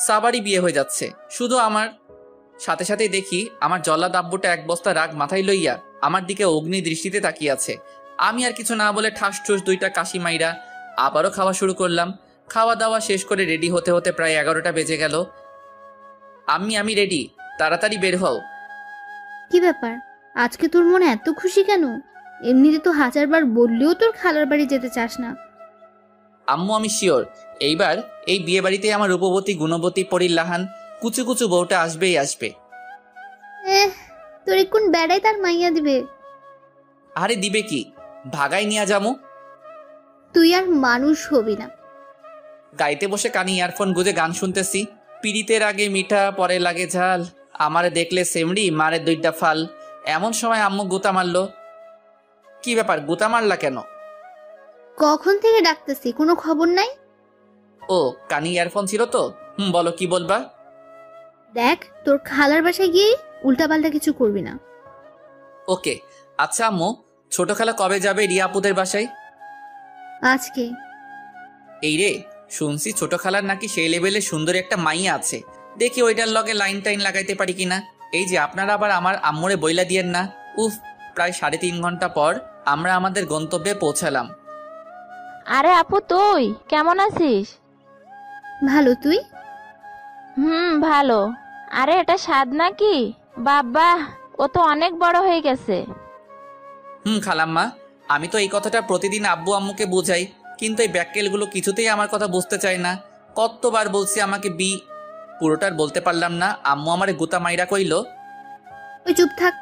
সাবারই বিয়ে হয়ে যাচ্ছে। শুধু আমার সাথে সাথেই দেখি আমার জল্লাদ আব্বুটা এক বস্তা রাগ মাথায় লইয়া আমার দিকে অগ্নি দৃষ্টিতে তাকিয়ে আছে। আমি আর কিছু না বলে ঠাস ঠুস দুইটা কাশি মাইরা আবারও খাওয়া শুরু করলাম। খাওয়া দাওয়া শেষ করে রেডি হতে হতে প্রায় 11টা বেজে গেল। আমি রেডি, তাড়াতাড়ি বের হও। কি ব্যাপার, আজকে তোর মনে এত খুশি কেন? এমনিতে তো হাজারবার বললেও তোর খালার বাড়ি যেতে চাস না। আম্মু আমি শিওর এইবার এই বিয়ে বাড়িতে আমার রূপবতী গুণবতী পরিল্লাহান কুচু কুচু বউটা আসবেই আসবে। তোর কোন বেড়াই তার মাইয়া দিবে? আরে দিবে কি, ভাগাই নিয়ে যামু। তুই আর মানুষ হবি না। গাইতে বসে কানে ইয়ারফোন গুজে গান শুনতেছি। পিড়িতের আগে মিঠা পরে লাগে ঝাল, আমারে দেখলে সেমড়ি মারে দুইটা ফাল। এমন সময় আম্মু গুতা মারলো। কি ব্যাপার, গুতা মারলা কেন? কখন থেকে ডাকতেছি, কোনো খবর নাই? ও কানে ইয়ারফোন ছিল তো। বলো কি বলবা। দেখ, তোর খালার বাসায় গিয়ে উল্টাপাল্টা কিছু করবি না। ওকে। আচ্ছা আম্মু, ছোট খালা কবে যাবে রিয়া আপুদের বাসায়? আজকে। এই রে, শুনছি ছোট খালার নাকি সেই লেভেলে সুন্দর একটা মাইয়া আছে। দেখি ওইটার লগে লাইন টাইন লাগাইতে পারি কিনা। এই যে আপনারা আবার আমার আম্মুরে বইলা দিয়েন না। উফ, প্রায় 3.5 ঘন্টা পর আমরা আমাদের গন্তব্যে পৌঁছালাম। আরে আপু, তুই কেমন আছিস? ভালো, তুই? ভালো। আরে এটা স্বাদ নাকি? বাবা, ও তো অনেক বড় হয়ে গেছে। খালাম্মা, আমি তো এই কথাটা প্রতিদিন আব্বু আম্মুকে বোঝাই, কিন্তু এই ব্যাককেলগুলো কিছুতেই আমার কথা বুঝতে চায় না। কতবার বলছি আমাকে পুরোটার বলতে পারলাম না। আম্মু আমারে গুতা মাইরা কইল। ওই চুপ থাক।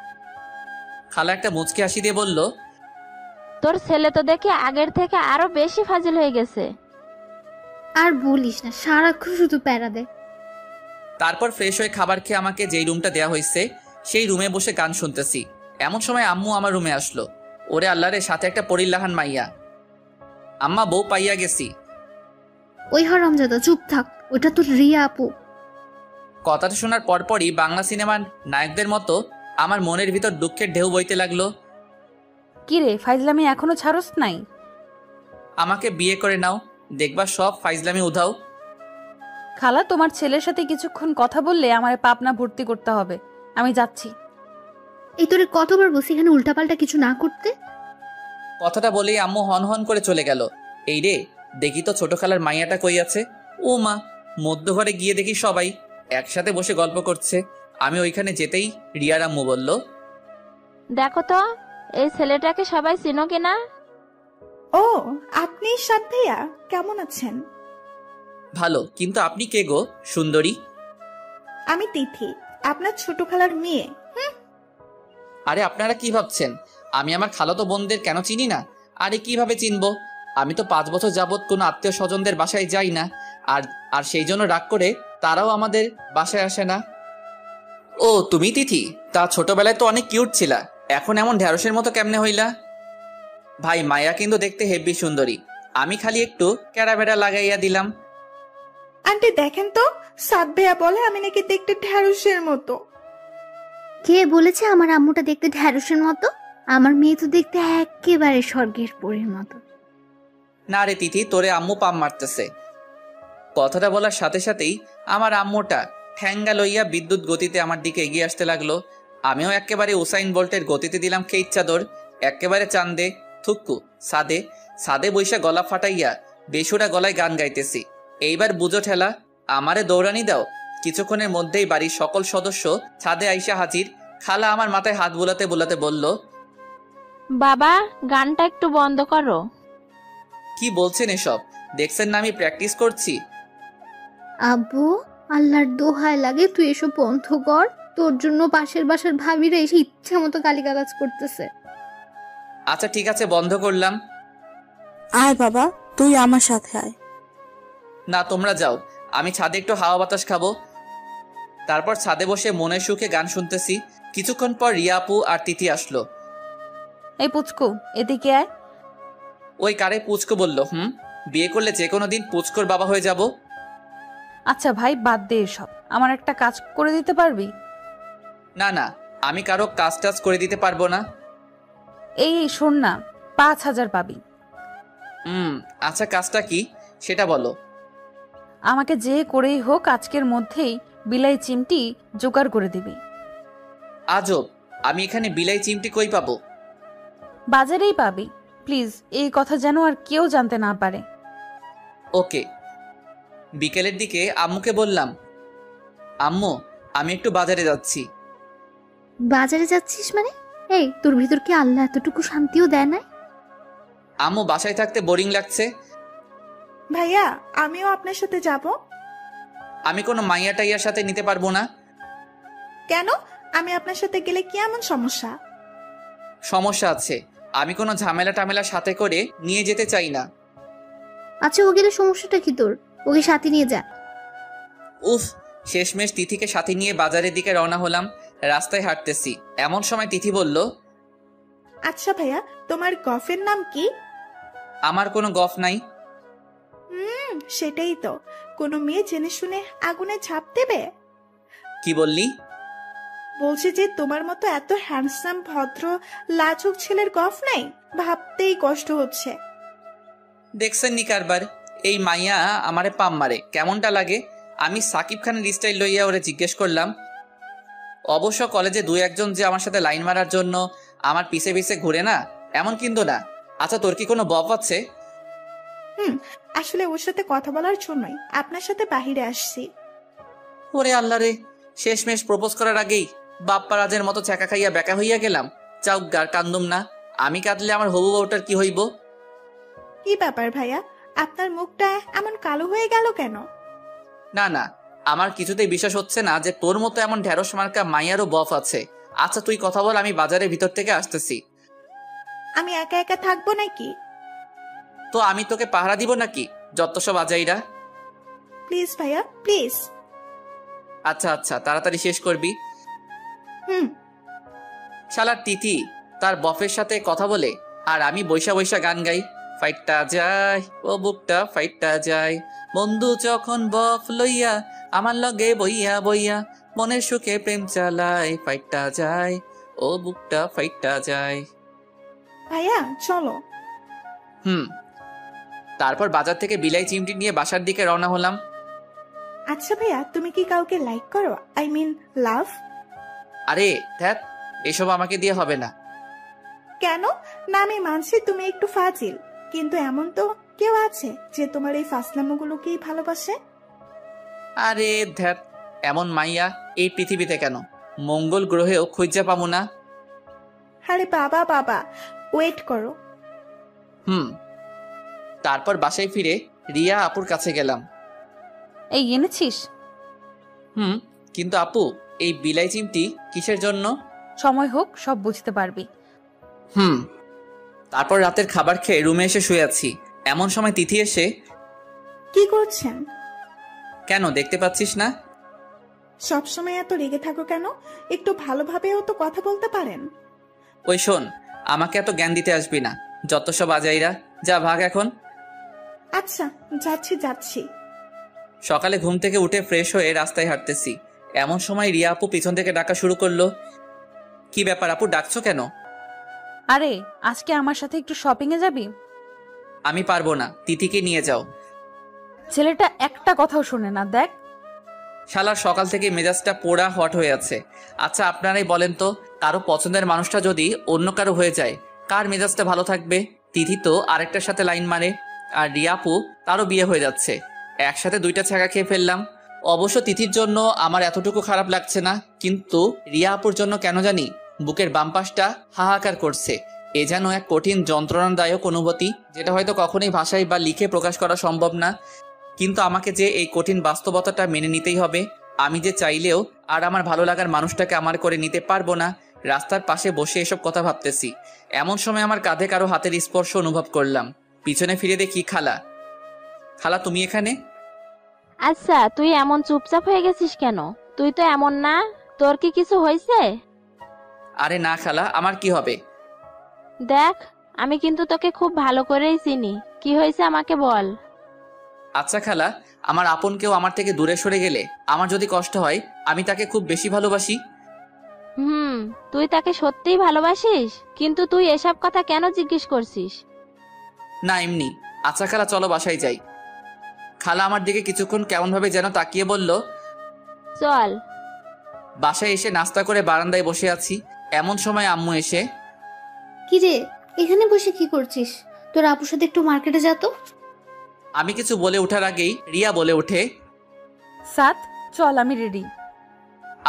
খালা একটা মুচকি হাসি দিয়ে বলল, তোর ছেলে তো দেখি আগের থেকে আরো বেশি ফাজিল হয়ে গেছে। আর বলিস না, সারাক্ষণ শুধু প্যারা দে। তারপর ফ্রেশ হয়ে খাবার খেয়ে আমাকে যেই রুমটা দেওয়া হয়েছে সেই রুমে বসে গান শুনতেছি। এমন সময় আম্মু আমার রুমে আসলো। ওরে আল্লাহরে, সাথে একটা পরিল্লাহান মাইয়া। আম্মা, বউ পাইয়া গেছি। ওই হারামজাদা, চুপ থাক, ওটা তোর রিয়া আপু। কথাটা শোনার পরপরই বাংলা সিনেমার নায়কদের মতো আমার মনের ভিতর দুঃখের ঢেউ বইতে লাগলো। কিরে, ফাইজলামি এখনো ছাড়স নাই? আমাকে বিয়ে করে নাও, দেখবা সব ফাইজলামি উধাও। খালা, তোমার ছেলের সাথে কিছুক্ষণ কথা বললে আমার পাবনা ভর্তি করতে হবে। আমি যাচ্ছি। এই তোরে কতবার বলছি এখানে উল্টাপাল্টা কিছু না করতে। কথাটা বলেই আম্মু হন হন করে চলে গেল। এই রে, দেখি তো ছোট খালার মাইয়াটা কই আছে। ও মা, মধ্য ঘরে গিয়ে দেখি সবাই একসাথে বসে গল্প করছে। আমি ওইখানে যেতেই রিয়ার আম্মু বলল, দেখো তো এই ছেলেটাকে সবাই চিনো কিনা। ও, আপনি সাদ ভাইয়া, কেমন আছেন? ভালো, কিন্তু আপনি কে গো সুন্দরী? আমি তিথি, আপনার ছোট খালার মেয়ে। আরে আপনারা কি ভাবছেন আমি আমার খালাতো বোনদের কেন চিনি না? আরে কিভাবে চিনবো? আমি তো 5 বছর যাবৎ কোনো আত্মীয় স্বজনদের বাসায় যাই না। আর আর সেই জন্য রাগ করে তারাও আমাদের বাসায় আসে না। ও তুমি তিথি, তা ছোটবেলায় তো অনেক কিউট ছিলা, এখন এমন ঢ্যাঁড়সের মতো কেমনে হইলা? ভাই, মায়া কিন্তু দেখতে হেব্বি সুন্দরী। আমি খালি একটু ক্যারামেরা লাগাইয়া দিলাম। আন্টি দেখেন তো, সাদ ভাইয়া বলে আমি নাকি দেখতে ঢ্যাঁড়সের মতো। কে বলেছে আমার আম্মুটা দেখতে ঢ্যাঁড়সের মতো? আমার মেয়ে তো দেখতে একেবারে স্বর্গের পরীর মতো। না রে তিথি, তোরে আম্মু পাম মারতেছে। কথাটা বলার সাথে সাথেই আমার আম্মুটা ঠ্যাঙ্গা লইয়া বিদ্যুৎ গতিতে আমার দিকে এগিয়ে আসতে লাগলো। আমিও একেবারে উসাইন বোল্টের গতিতে দিলাম খেই চাদর। একেবারে চান্দে থুক্কু সাদে সাদে বৈশা গলা ফাটাইয়া বেসুরা গলায় গান গাইতেছি। এইবার বুঝো ঠেলা, আমারে দৌড়ানি দাও। কিছুক্ষণের মধ্যেই বাড়ির সকল সদস্য ছাদে আইসা হাজির। খালা আমার মাথায় হাত বুলাতে বুলাতে বলল, বাবা, গানটা একটু বন্ধ করো। কি বলছেন এসব? দেখছেন না আমি প্র্যাকটিস করছি। আব্বু, আল্লাহর দোহাই লাগে তুই এসব বন্ধ কর। তোর জন্য পাশের বাসার ভাবিরা এসে ইচ্ছা মতো গালিগালাজ করতেছে। আচ্ছা ঠিক আছে, বন্ধ করলাম। আয় বাবা, তুই আমার সাথে আয়। না, তোমরা যাও, আমি ছাদে একটু হাওয়া বাতাস খাবো। তারপর ছাদে বসে মনের সুখে গান শুনতেছি। কিছুক্ষণ পর রিয়া আপু আর তিথি আসলো। এই পুচকু, এদিকে আয়। ওই কারে পুচকো বলল? বিয়ে করলে যে কোনো দিন পুচকোর বাবা হয়ে যাব। আচ্ছা ভাই, বাদ দে এসব। আমার একটা কাজ করে দিতে পারবি? না না, আমি কারো কাজ টাজ করে দিতে পারবো না। এই শোন না, 5,000 পাবি। আচ্ছা, কাজটা কি সেটা বলো। আমাকে যে করেই হোক আজকের মধ্যেই বিলাই চিমটি জোগাড় করে দিবি। আজব, আমি এখানে বিলাই চিমটি কই পাবো? বাজারেই পাবি। প্লিজ এই কথা যেন আর কেউ জানতে না পারে। ওকে। বিকেলের দিকে আম্মুকে বললাম, আম্মু আমি একটু বাজারে যাচ্ছি। বাজারে যাচ্ছিস মানে? এই, তোর ভিতর কি আল্লাহ এতটুকু শান্তিও দেয় না? আম্মু বাসায় থাকতে বোরিং লাগছে। ভাইয়া আমিও আপনার সাথে যাব। আমি কোনো মাইয়া টাইয়ার সাথে নিতে পারবো না। কেন? আমি আপনার সাথে গেলে কি এমন সমস্যা? সমস্যা আছে, আমি কোনো ঝামেলা টামেলা সাথে করে নিয়ে যেতে চাই না। আচ্ছা, ও গেলে সমস্যাটা কি তোর? ওকে সাথে নিয়ে যা। উফ, শেষমেশ তিথিকে সাথে নিয়ে বাজারের দিকে রওনা হলাম। রাস্তায় হাঁটতেছি, এমন সময় তিথি বলল, আচ্ছা ভাইয়া, তোমার গফের নাম কি? আমার কোনো গফ নাই। সেটাই তো, কোনো মেয়ে জেনে শুনে আগুনে ঝাঁপ দেবে? কি বললি? বলছি যে তোমার মতো এত হ্যান্ডসাম ভদ্র লাজুক ছেলের গফ নাই, ভাবতেই কষ্ট হচ্ছে। দেখছেন নি কারবার, এই মাইয়া আমারে পাম মারে, কেমনটা লাগে? আমি সাকিব খানের স্টাইল লইয়া ওরে জিজ্ঞেস করলাম। অবশ্য কলেজে দুই একজন যে আমার সাথে লাইন মারার জন্য আমার পিছে পিছে ঘুরে না, এমন কিন্তু না। আচ্ছা, তোর কি কোনো বফ আছে? আসলে ওর সাথে কথা বলার জন্যই আপনার সাথে বাহিরে আসছি। ওরে আল্লাহ রে, শেষমেশ প্রপোজ করার আগেই বাপ্পা রাজের মতো ছ্যাঁকা খাইয়া বেকা হইয়া গেলাম। চাউগার কান্দুম না, আমি কাঁদলে আমার হবু বউটার কি হইব? কি ব্যাপার ভাইয়া, আপনার মুখটা এমন কালো হয়ে গেল কেন? না না, আমার কিছুতেই বিশ্বাস হচ্ছে না যে তোর মতো এমন ঢেঁড়স মার্কা মাইয়ারও বফ আছে। আচ্ছা তুই কথা বল, আমি বাজারের ভিতর থেকে আসতেছি। আমি একা একা থাকবো নাকি? তো আমি তোকে পাহারা দিব নাকি যত সব আজাইরা? প্লিজ ভাইয়া, প্লিজ। আচ্ছা আচ্ছা, তাড়াতাড়ি শেষ করবি। হুম। শালার তিথি তার বফের সাথে কথা বলে আর আমি বৈশা বৈশা গান গাই। ফাইটটা যায় ও বুকটা ফাইটটা যায়, বন্ধু যখন বফ লইয়া আমার লগে বইয়া বইয়া, মনের সুখে প্রেম চালায়। ফাইটটা যায় ও বুকটা ফাইটটা যায়। ভাইয়া চলো। তারপর বাজার থেকে বিলাই চিমটি নিয়ে বাসার দিকে রওনা হলাম। আচ্ছা ভাইয়া, তুমি কি কাউকে লাইক করো? আই মিন লাভ? আরে ধ্যাত, এসব আমাকে দিয়ে হবে না। কেন না? আমি মানছি তুমি একটু ফাজিল, কিন্তু এমন তো কেউ আছে যে তোমার এই ফাসলামোগুলোকেই ভালোবাসে। আরে ধ্যাত, এমন মাইয়া এই পৃথিবীতে কেন, মঙ্গল গ্রহেও খুঁজে পাবো না। আরে বাবা বাবা, ওয়েট করো। তারপর বাসায় ফিরে রিয়া আপুর কাছে গেলাম। এই এনেছিস? কিন্তু আপু, এই বিলাই চিমটি কিসের জন্য? সময় হোক সব বুঝতে পারবি। তারপর রাতের খাবার খেয়ে রুমে এসে শুয়ে আছি। এমন সময় তিথি এসে, কি করছেন? কেন দেখতে পাচ্ছিস না? সবসময় এত রেগে থাকো কেন? একটু ভালোভাবেও তো কথা বলতে পারেন। ওই শোন, আমাকে এত জ্ঞান দিতে আসবি না, যত সব আজাইরা। যা ভাগ এখন। আচ্ছা যাচ্ছি যাচ্ছি। সকালে ঘুম থেকে উঠে ফ্রেশ হয়ে রাস্তায় হাঁটতেছি। এমন সময় রিয়া আপু পিছন থেকে ডাকা শুরু করলো। কি ব্যাপার আপু, ডাকছো কেন? আরে আজকে আমার সাথে একটু শপিং এ যাবি? আমি পারবো না, তিথিকে নিয়ে যাও। ছেলেটা একটা কথাও শুনে না, দেখ। শালার সকাল থেকে মেজাজটা পোড়া হট হয়ে আছে। আচ্ছা আপনারাই বলেন তো, কারো পছন্দের মানুষটা যদি অন্য কারো হয়ে যায়, কার মেজাজটা ভালো থাকবে? তিথি তো আরেকটার সাথে লাইন মারে, আর রিয়াপু তারও বিয়ে হয়ে যাচ্ছে। একসাথে দুইটা ছ্যাঁকা খেয়ে ফেললাম। অবশ্য তিথির জন্য আমার এতটুকু খারাপ লাগছে না, কিন্তু রিয়া আপুর জন্য কেন জানি বুকের বাম পাশটা হাহাকার করছে। এ যেন এক কঠিন যন্ত্রণাদায়ক অনুভূতি, যেটা হয়তো কখনোই ভাষায় বা লিখে প্রকাশ করা সম্ভব না। কিন্তু আমাকে যে এই কঠিন বাস্তবতাটা মেনে নিতেই হবে। আমি যে চাইলেও আর আমার ভালো লাগার মানুষটাকে আমার করে নিতে পারবো না। রাস্তার পাশে বসে এসব কথা ভাবতেছি, এমন সময় আমার কাঁধে কারো হাতের স্পর্শ অনুভব করলাম। পিছনে ফিরে দেখি খালা। খালা তুমি এখানে? আচ্ছা তুই এমন চুপচাপ হয়ে গেছিস কেন? তুই তো এমন না, তোর কি কিছু হয়েছে? আরে না খালা, আমার কি হবে? দেখ, আমি কিন্তু তোকে খুব ভালো করেই চিনি। কি হয়েছে আমাকে বল। আচ্ছা খালা, আমার আপন কেউ আমার থেকে দূরে সরে গেলে আমার যদি কষ্ট হয়, আমি তাকে খুব বেশি ভালোবাসি। তুই তাকে সত্যিই ভালোবাসিস? কিন্তু তুই এসব কথা কেন জিজ্ঞেস করছিস? না এমনি। আচ্ছা খালা, চলো বাসায় যাই। খালা আমার দিকে কিছুক্ষণ কেমনভাবে যেন তাকিয়ে বলল, চল। বাসায় এসে নাস্তা করে বারান্দায় বসে আছি। এমন সময় আম্মু এসে, কি রে, এখানে বসে কি করছিস? তোর আপুর সাথে একটু মার্কেটে যা তো। আমি কিছু বলে ওঠার আগেই রিয়া বলে ওঠে। সাত, চল, আমি রেডি।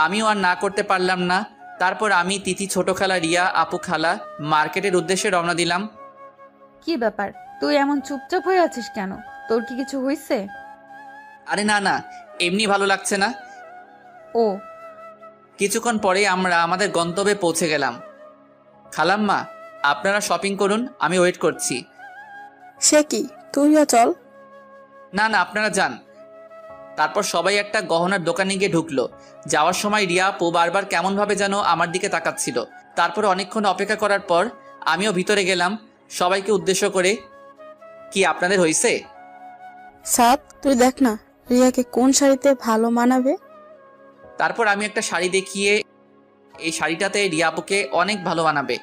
আমিও আর না করতে পারলাম না। তারপর আমি, তিথি, ছোট খালা, রিয়া, আপু, খালা মার্কেটের উদ্দেশ্যে রওনা দিলাম। কি ব্যাপার, তুই এমন চুপচাপ হয়ে আছিস কেন? তোর কি কিছু হয়েছে? আরে না না, এমনি ভালো লাগছে না। ও, কিছুক্ষণ পরে আমরা আমাদের গন্তব্যে পৌঁছে গেলাম। খালাম্মা, আপনারা শপিং করুন, আমি ওয়েট করছি। সে কি, তুইও চল। না না, আপনারা যান। তারপর সবাই একটা গহনার দোকানে গিয়ে ঢুকলো। যাওয়ার সময় রিয়া আপু বারবার কেমনভাবে যেন আমার দিকে তাকাচ্ছিল। তারপর অনেকক্ষণ অপেক্ষা করার পর আমিও ভিতরে গেলাম সবাইকে উদ্দেশ্য করে। কি আপনাদের হয়েছে? সাত, তুই দেখ না রিয়াকে কোন শাড়িতে ভালো মানাবে। তারপর আমি একটা শাড়ি দেখিয়ে, এই শাড়িটাতে রিয়া আপুকে অনেক ভালো মানাবে।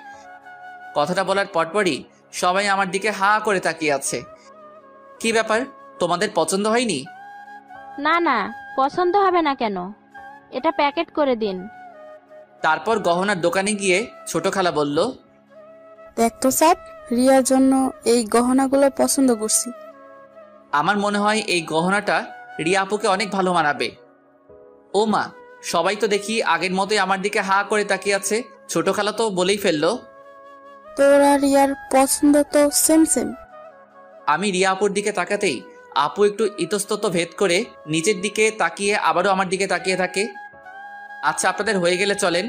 কথাটা বলার পরপরই সবাই আমার দিকে হা করে তাকিয়ে আছে। কি ব্যাপার, তোমাদের পছন্দ হয়নি? না না, পছন্দ হবে না কেন? এটা প্যাকেট করে দিন। তারপর গহনার দোকানে গিয়ে ছোট খালা বলল, দেখ তো সাত, রিয়ার জন্য এই গহনাগুলো পছন্দ করছি। আমার মনে হয় এই গহনাটা রিয়া আপুকে অনেক ভালো মানাবে। ও মা, সবাই তো দেখি আগের মতোই আমার দিকে হা করে তাকিয়ে আছে। ছোট খালা তো বলেই ফেললো। তোর আর রিয়ার পছন্দ তো সেম সেম। আমি রিয়া আপুর দিকে তাকাতেই আপু একটু ইতস্তত ভেদ করে নিচের দিকে তাকিয়ে আবারও আমার দিকে তাকিয়ে থাকে। আচ্ছা, আপনাদের হয়ে গেলে চলেন।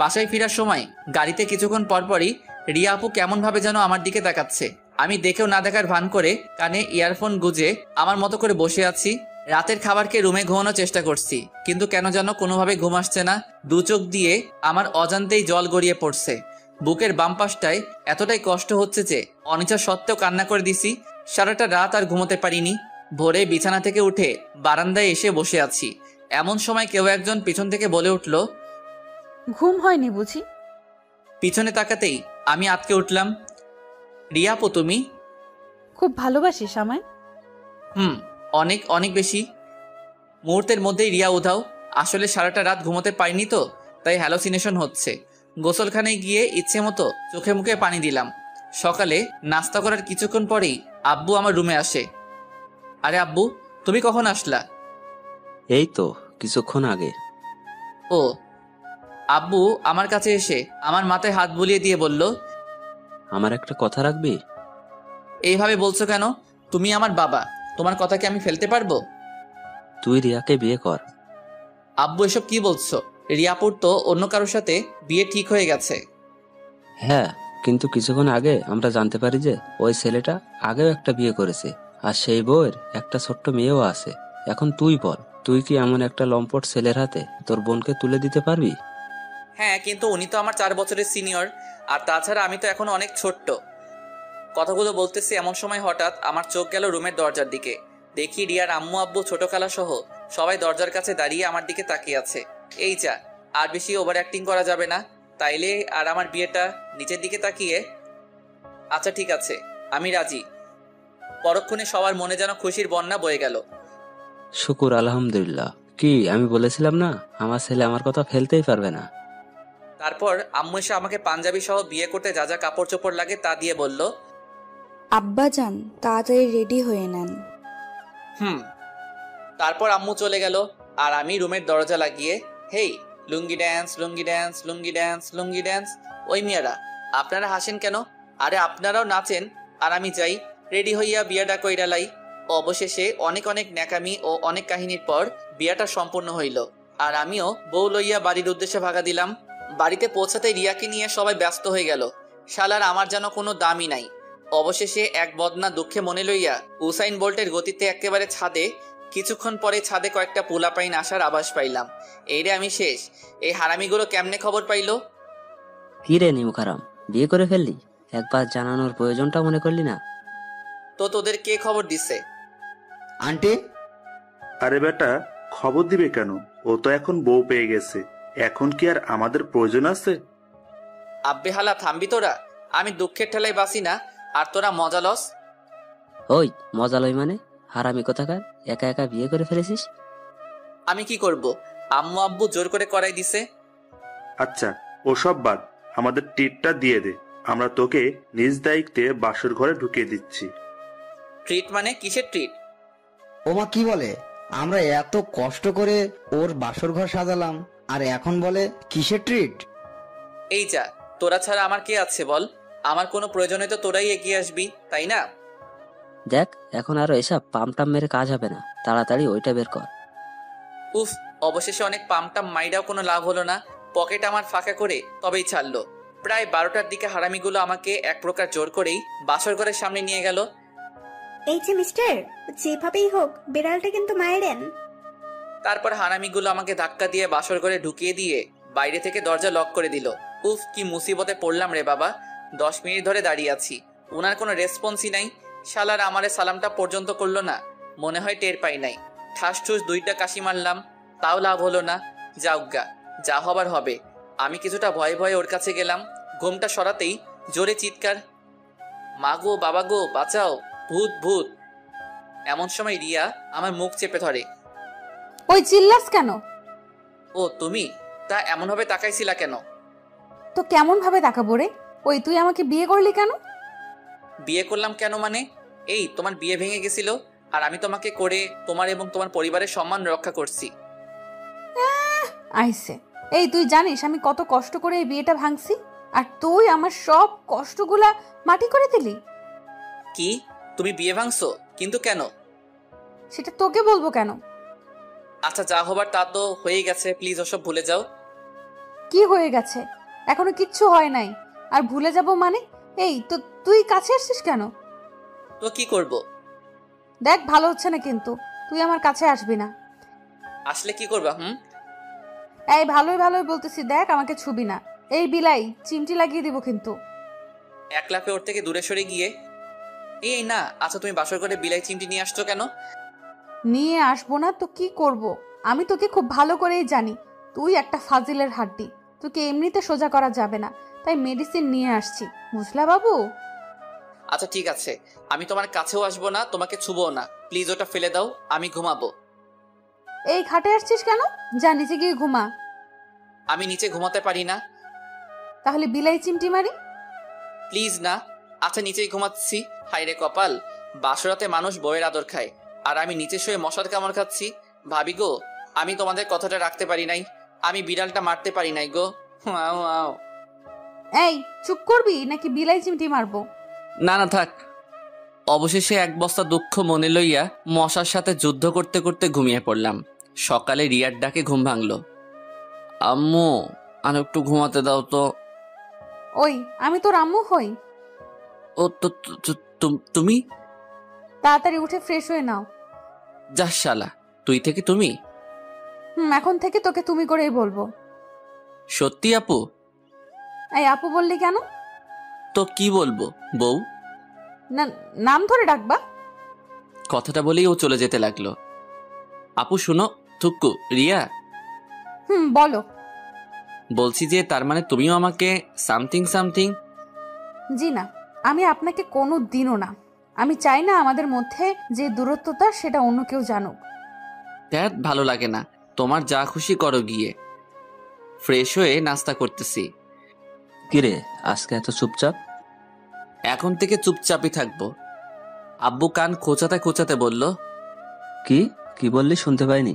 বাসায় ফেরার সময় গাড়িতে কিছুক্ষণ পরপরই রিয়া আপু কেমনভাবে যেন আমার দিকে তাকাচ্ছে। আমি দেখেও না দেখার ভান করে কানে ইয়ারফোন গুজে আমার মতো করে বসে আছি। রাতের খাবারকে রুমে ঘুমানোর চেষ্টা করছি, কিন্তু কেন যেন কোনোভাবে ঘুম আসছে না। দু চোখ দিয়ে আমার অজান্তেই জল গড়িয়ে পড়ছে। বুকের বাম পাশটায় এতটাই কষ্ট হচ্ছে যে অনিচ্ছা সত্ত্বেও কান্না করে দিছি। সারাটা রাত আর ঘুমোতে পারিনি। ভোরে বিছানা থেকে উঠে বারান্দায় এসে বসে আছি। এমন সময় কেউ একজন পিছন থেকে বলে উঠল, ঘুম হয়নি বুঝি? পিছনে তাকাতেই আমি আটকে উঠলাম। রিয়া আপু, তুমি? খুব ভালোবাসিস আমায়? অনেক অনেক বেশি। মুহূর্তের মধ্যেই রিয়া উধাও। আসলে সারাটা রাত ঘুমোতে পারিনি তো, তাই হ্যালোসিনেশন হচ্ছে। গোসলখানায় গিয়ে ইচ্ছে মতো চোখে মুখে পানি দিলাম। সকালে নাস্তা করার কিছুক্ষণ পরেই আব্বু আমার রুমে আসে। আরে আব্বু, তুমি কখন আসলা? এই তো কিছুক্ষণ আগে। ও। আব্বু আমার কাছে এসে আমার মাথায় হাত বুলিয়ে দিয়ে বলল, আমার একটা কথা রাখবি? এইভাবে বলছো কেন? তুমি আমার বাবা, তোমার কথা কি আমি ফেলতে পারবো? তুই রিয়াকে বিয়ে কর। আব্বু এসব কি বলছো? রিয়াপুর তো অন্য কারোর সাথে বিয়ে ঠিক হয়ে গেছে। হ্যাঁ, কিন্তু কিছুক্ষণ আগে আমরা জানতে পারি যে ওই ছেলেটা আগেও একটা বিয়ে করেছে, আর সেই বউয়ের একটা ছোট্ট মেয়েও আছে। এখন তুই বল, তুই কি এমন একটা লম্পট ছেলের হাতে তোর বোনকে তুলে দিতে পারবি? হ্যাঁ, কিন্তু উনি তো আমার 4 বছরের সিনিয়র, আর তাছাড়া আমি তো এখন অনেক ছোট্ট। কথাগুলো বলতেছি এমন সময় হঠাৎ আমার চোখ গেল রুমের দরজার দিকে। দেখি রিয়ার আম্মু, আব্বু, ছোট খালা সহ সবাই দরজার কাছে দাঁড়িয়ে আমার দিকে তাকিয়ে আছে। এই যা, আর বেশি ওভার অ্যাক্টিং করা যাবে না, তাইলে আর আমার বিয়েটা। নিচের দিকে তাকিয়ে, আচ্ছা ঠিক আছে, আমি রাজি। পরক্ষণে সবার মনে যেন খুশির বন্যা বয়ে গেল। শুকুর আলহামদুলিল্লাহ। কি আমি বলেছিলাম না, আমার ছেলে আমার কথা ফেলতেই পারবে না। তারপর আম্মু এসে আমাকে পাঞ্জাবি সহ বিয়ে করতে যা যা কাপড় চোপড় লাগে তা দিয়ে বলল, আব্বাজান তাড়াতাড়ি রেডি হয়ে নেন। তারপর আম্মু চলে গেল, আর আমি রুমের দরজা লাগিয়ে, হেই, লুঙ্গি ড্যান্স, লুঙ্গি ড্যান্স, লুঙ্গি ড্যান্স, লুঙ্গি ড্যান্স। ওই মিয়ারা, আপনারা হাসেন কেন? আরে আপনারাও নাচেন আর আমি যাই রেডি হইয়া বিয়াটা কইরা লাই। অবশেষে অনেক অনেক ন্যাকামি ও অনেক কাহিনীর পর বিয়াটা সম্পূর্ণ হইল, আর আমিও বউ লইয়া বাড়ির উদ্দেশ্যে ভাগা দিলাম। বাড়িতে পৌঁছাতে রিয়াকে নিয়ে সবাই ব্যস্ত হয়ে গেল। শালার আমার যেন কোনো দামই নাই। অবশেষে এক বদনা দুঃখে মনে লইয়া উসাইন বোল্টের গতিতে একেবারে ছাদে। কিছুক্ষণ পরে ছাদে কয়েকটা পোলাপাইন আসার আভাস পাইলাম। এই রে আমি শেষ। এই হারামিগুলো কেমনে খবর পাইলো? কি রে নিমুখারাম, বিয়ে করে ফেললি? একবার জানানোর প্রয়োজনটা মনে করলি না? তো তোদের কে খবর দিছে? আন্টি। আরে বেটা, খবর দিবে কেন? ও তো এখন বউ পেয়ে গেছে, এখন কি আর আমাদের প্রয়োজন আছে? আব্বে হালা, থামবি তোরা? আমি দুঃখের ঠেলায় বাসি না, আর তোরা মজা লস। ওই মজা লই মানে? হারামি কোথাকার, একা একা বিয়ে করে ফেলেছিস। আমি কি করব? আম্মু আব্বু জোর করে করাই দিছে। আচ্ছা, ওসব বাদ, আমাদের ট্রিটটা দিয়ে দে। আমরা তোকে নিজ দায়িত্বে বাসর ঘরে ঢুকিয়ে দিচ্ছি। ট্রিট মানে কিসের ট্রিট? ওমা কি বলে? আমরা এত কষ্ট করে ওর বাসর ঘর সাজালাম, আর এখন বলে কিসের ট্রিট? এই যা, তোরা ছাড়া আমার কে আছে বল? আমার কোনো প্রয়োজনে তো তোরাই এগিয়ে আসবি, তাই না? দেখ, এখন আরো এসব পামটাম মেরে কাজ হবে না, তাড়াতাড়ি ওইটা বের কর। উফ, অবশেষে অনেক পামটাম মাইরাও কোনো লাভ হলো না। পকেট আমার ফাঁকা করে তবেই ছাড়লো। প্রায় 12টার দিকে হারামিগুলো আমাকে এক প্রকার জোর করেই বাসর ঘরের সামনে নিয়ে গেল। এই যে মিস্টার, যেভাবেই হোক বিড়ালটা কিন্তু মায়েরেন। তারপর হারামিগুলো আমাকে ধাক্কা দিয়ে বাসর ঘরে ঢুকিয়ে দিয়ে বাইরে থেকে দরজা লক করে দিল। উফ, কি মুসিবতে পড়লাম রে বাবা। 10 মিনিট ধরে দাঁড়িয়ে আছি, ওনার কোনো রেসপন্সই নাই। শালার আমারে সালামটা পর্যন্ত করলো না, মনে হয় টের পাই নাই। ঠাস ঠুস 2টা কাশি মারলাম, তাও লাভ হলো না। যাউগা, যা হবার হবে। আমি কিছুটা ভয়ে ভয়ে ওর কাছে গেলাম। ঘুমটা সরাতেই জোরে চিৎকার, মা গো, বাবা গো, বাঁচাও, ভূত ভূত। এমন সময় রিয়া আমার মুখ চেপে ধরে। ওই চিল্লাস কেন? ও তুমি? তা এমন ভাবে তাকাইছিলা কেন? তো কেমন ভাবে তাকাবো রে? ওই তুই আমাকে বিয়ে করলি কেন? বিয়ে করলাম কেন মানে? এই তোমার বিয়ে ভেঙে গেছিল, আর আমি তোমাকে করে তোমার এবং তোমার পরিবারের সম্মান রক্ষা করছি। আইসে, এই তুই জানিস আমি কত কষ্ট করে এই বিয়েটা ভাঙছি, আর তুই আমার সব কষ্টগুলা মাটি করে দিলি। কি? তুমি বিয়ে ভাঙছো? কিন্তু কেন? সেটা তোকে বলবো কেন? আচ্ছা, যা হবার তা তো হয়ে গেছে, প্লিজ ওসব ভুলে যাও। কি হয়ে গেছে? এখনো কিচ্ছু হয় নাই, আর ভুলে যাব মানে? এই তো তুই কাছে আসছিস কেন? তো কি করব? দেখ, ভালো হচ্ছে না কিন্তু, তুই আমার কাছে আসবি না। আসলে কি করবা? এই ভালোই ভালোই বলতেছি, দেখ আমাকে ছুবি না। এই বিলাই চিমটি লাগিয়ে দিব কিন্তু। এক লাফে ওর থেকে দূরে সরে গিয়ে, এই না। আচ্ছা, তুমি বাসর করে বিলাই চিমটি নিয়ে আসছো কেন? নিয়ে আসবো না তো কি করব? আমি তোকে খুব ভালো করেই জানি, তুই একটা ফাজিলের হাড্ডি। তোকে এমনিতে সোজা করা যাবে না, তাই মেডিসিন নিয়ে আসছি, বুঝলা বাবু? আচ্ছা ঠিক আছে, আমি তোমার কাছেও আসবো না, তোমাকে ছুবো না। প্লিজ ওটা ফেলে দাও, আমি ঘুমাবো। এই খাটে আসছিস কেন? যা নিচে গিয়ে ঘুমা। আমি নিচে ঘুমাতে পারি না। তাহলে বিলাই চিমটি মারি? প্লিজ না। আচ্ছা, নিচেই ঘুমাচ্ছি। হাইরে কপাল, বাসরাতে মানুষ বউয়ের আদর খায়, আর আমি নিচে শুয়ে মশার কামড় খাচ্ছি। ভাবি গো, আমি তোমাদের কথাটা রাখতে পারি নাই। আমি বিড়ালটা মারতে পারি নাই গো। আও আও। এই চুপ করবি নাকি বিলাই চিমটি মারবো? না না, থাক। অবশেষে এক বস্তা দুঃখ মনে লইয়া মশার সাথে যুদ্ধ করতে করতে ঘুমিয়ে পড়লাম। সকালে রিয়ার ডাকে ঘুম ভাঙলো। আম্মু, আর একটু ঘুমাতে দাও তো। ওই আমি তোর আম্মু হই? ও তো তুমি? তাড়াতাড়ি উঠে ফ্রেশ হয়ে নাও। যা শালা, তুই থেকে তুমি? এখন থেকে তোকে তুমি করেই বলবো। সত্যি আপু? এই আপু বললি কেন? তো কি বলবো বউ? না, নাম ধরে ডাকবা। কথাটা বলেই ও চলে যেতে লাগলো। আপু শুনো, থুক্কু, রিয়া। বলো। বলছি যে তার মানে তুমিও আমাকে সামথিং সামথিং? জি না, আমি আপনাকে কোনো দিনও না। আমি চাই না আমাদের মধ্যে যে দূরত্বটা সেটা অন্য কেউ জানুক। ধ্যাত, ভালো লাগে না। তোমার যা খুশি করো গিয়ে। ফ্রেশ হয়ে নাস্তা করতেছি। কিরে, আজকে এত চুপচাপ? এখন থেকে চুপচাপই থাকবো। আব্বু কান খোঁচাতে খোঁচাতে বলল। কি কি বললি, শুনতে পাইনি।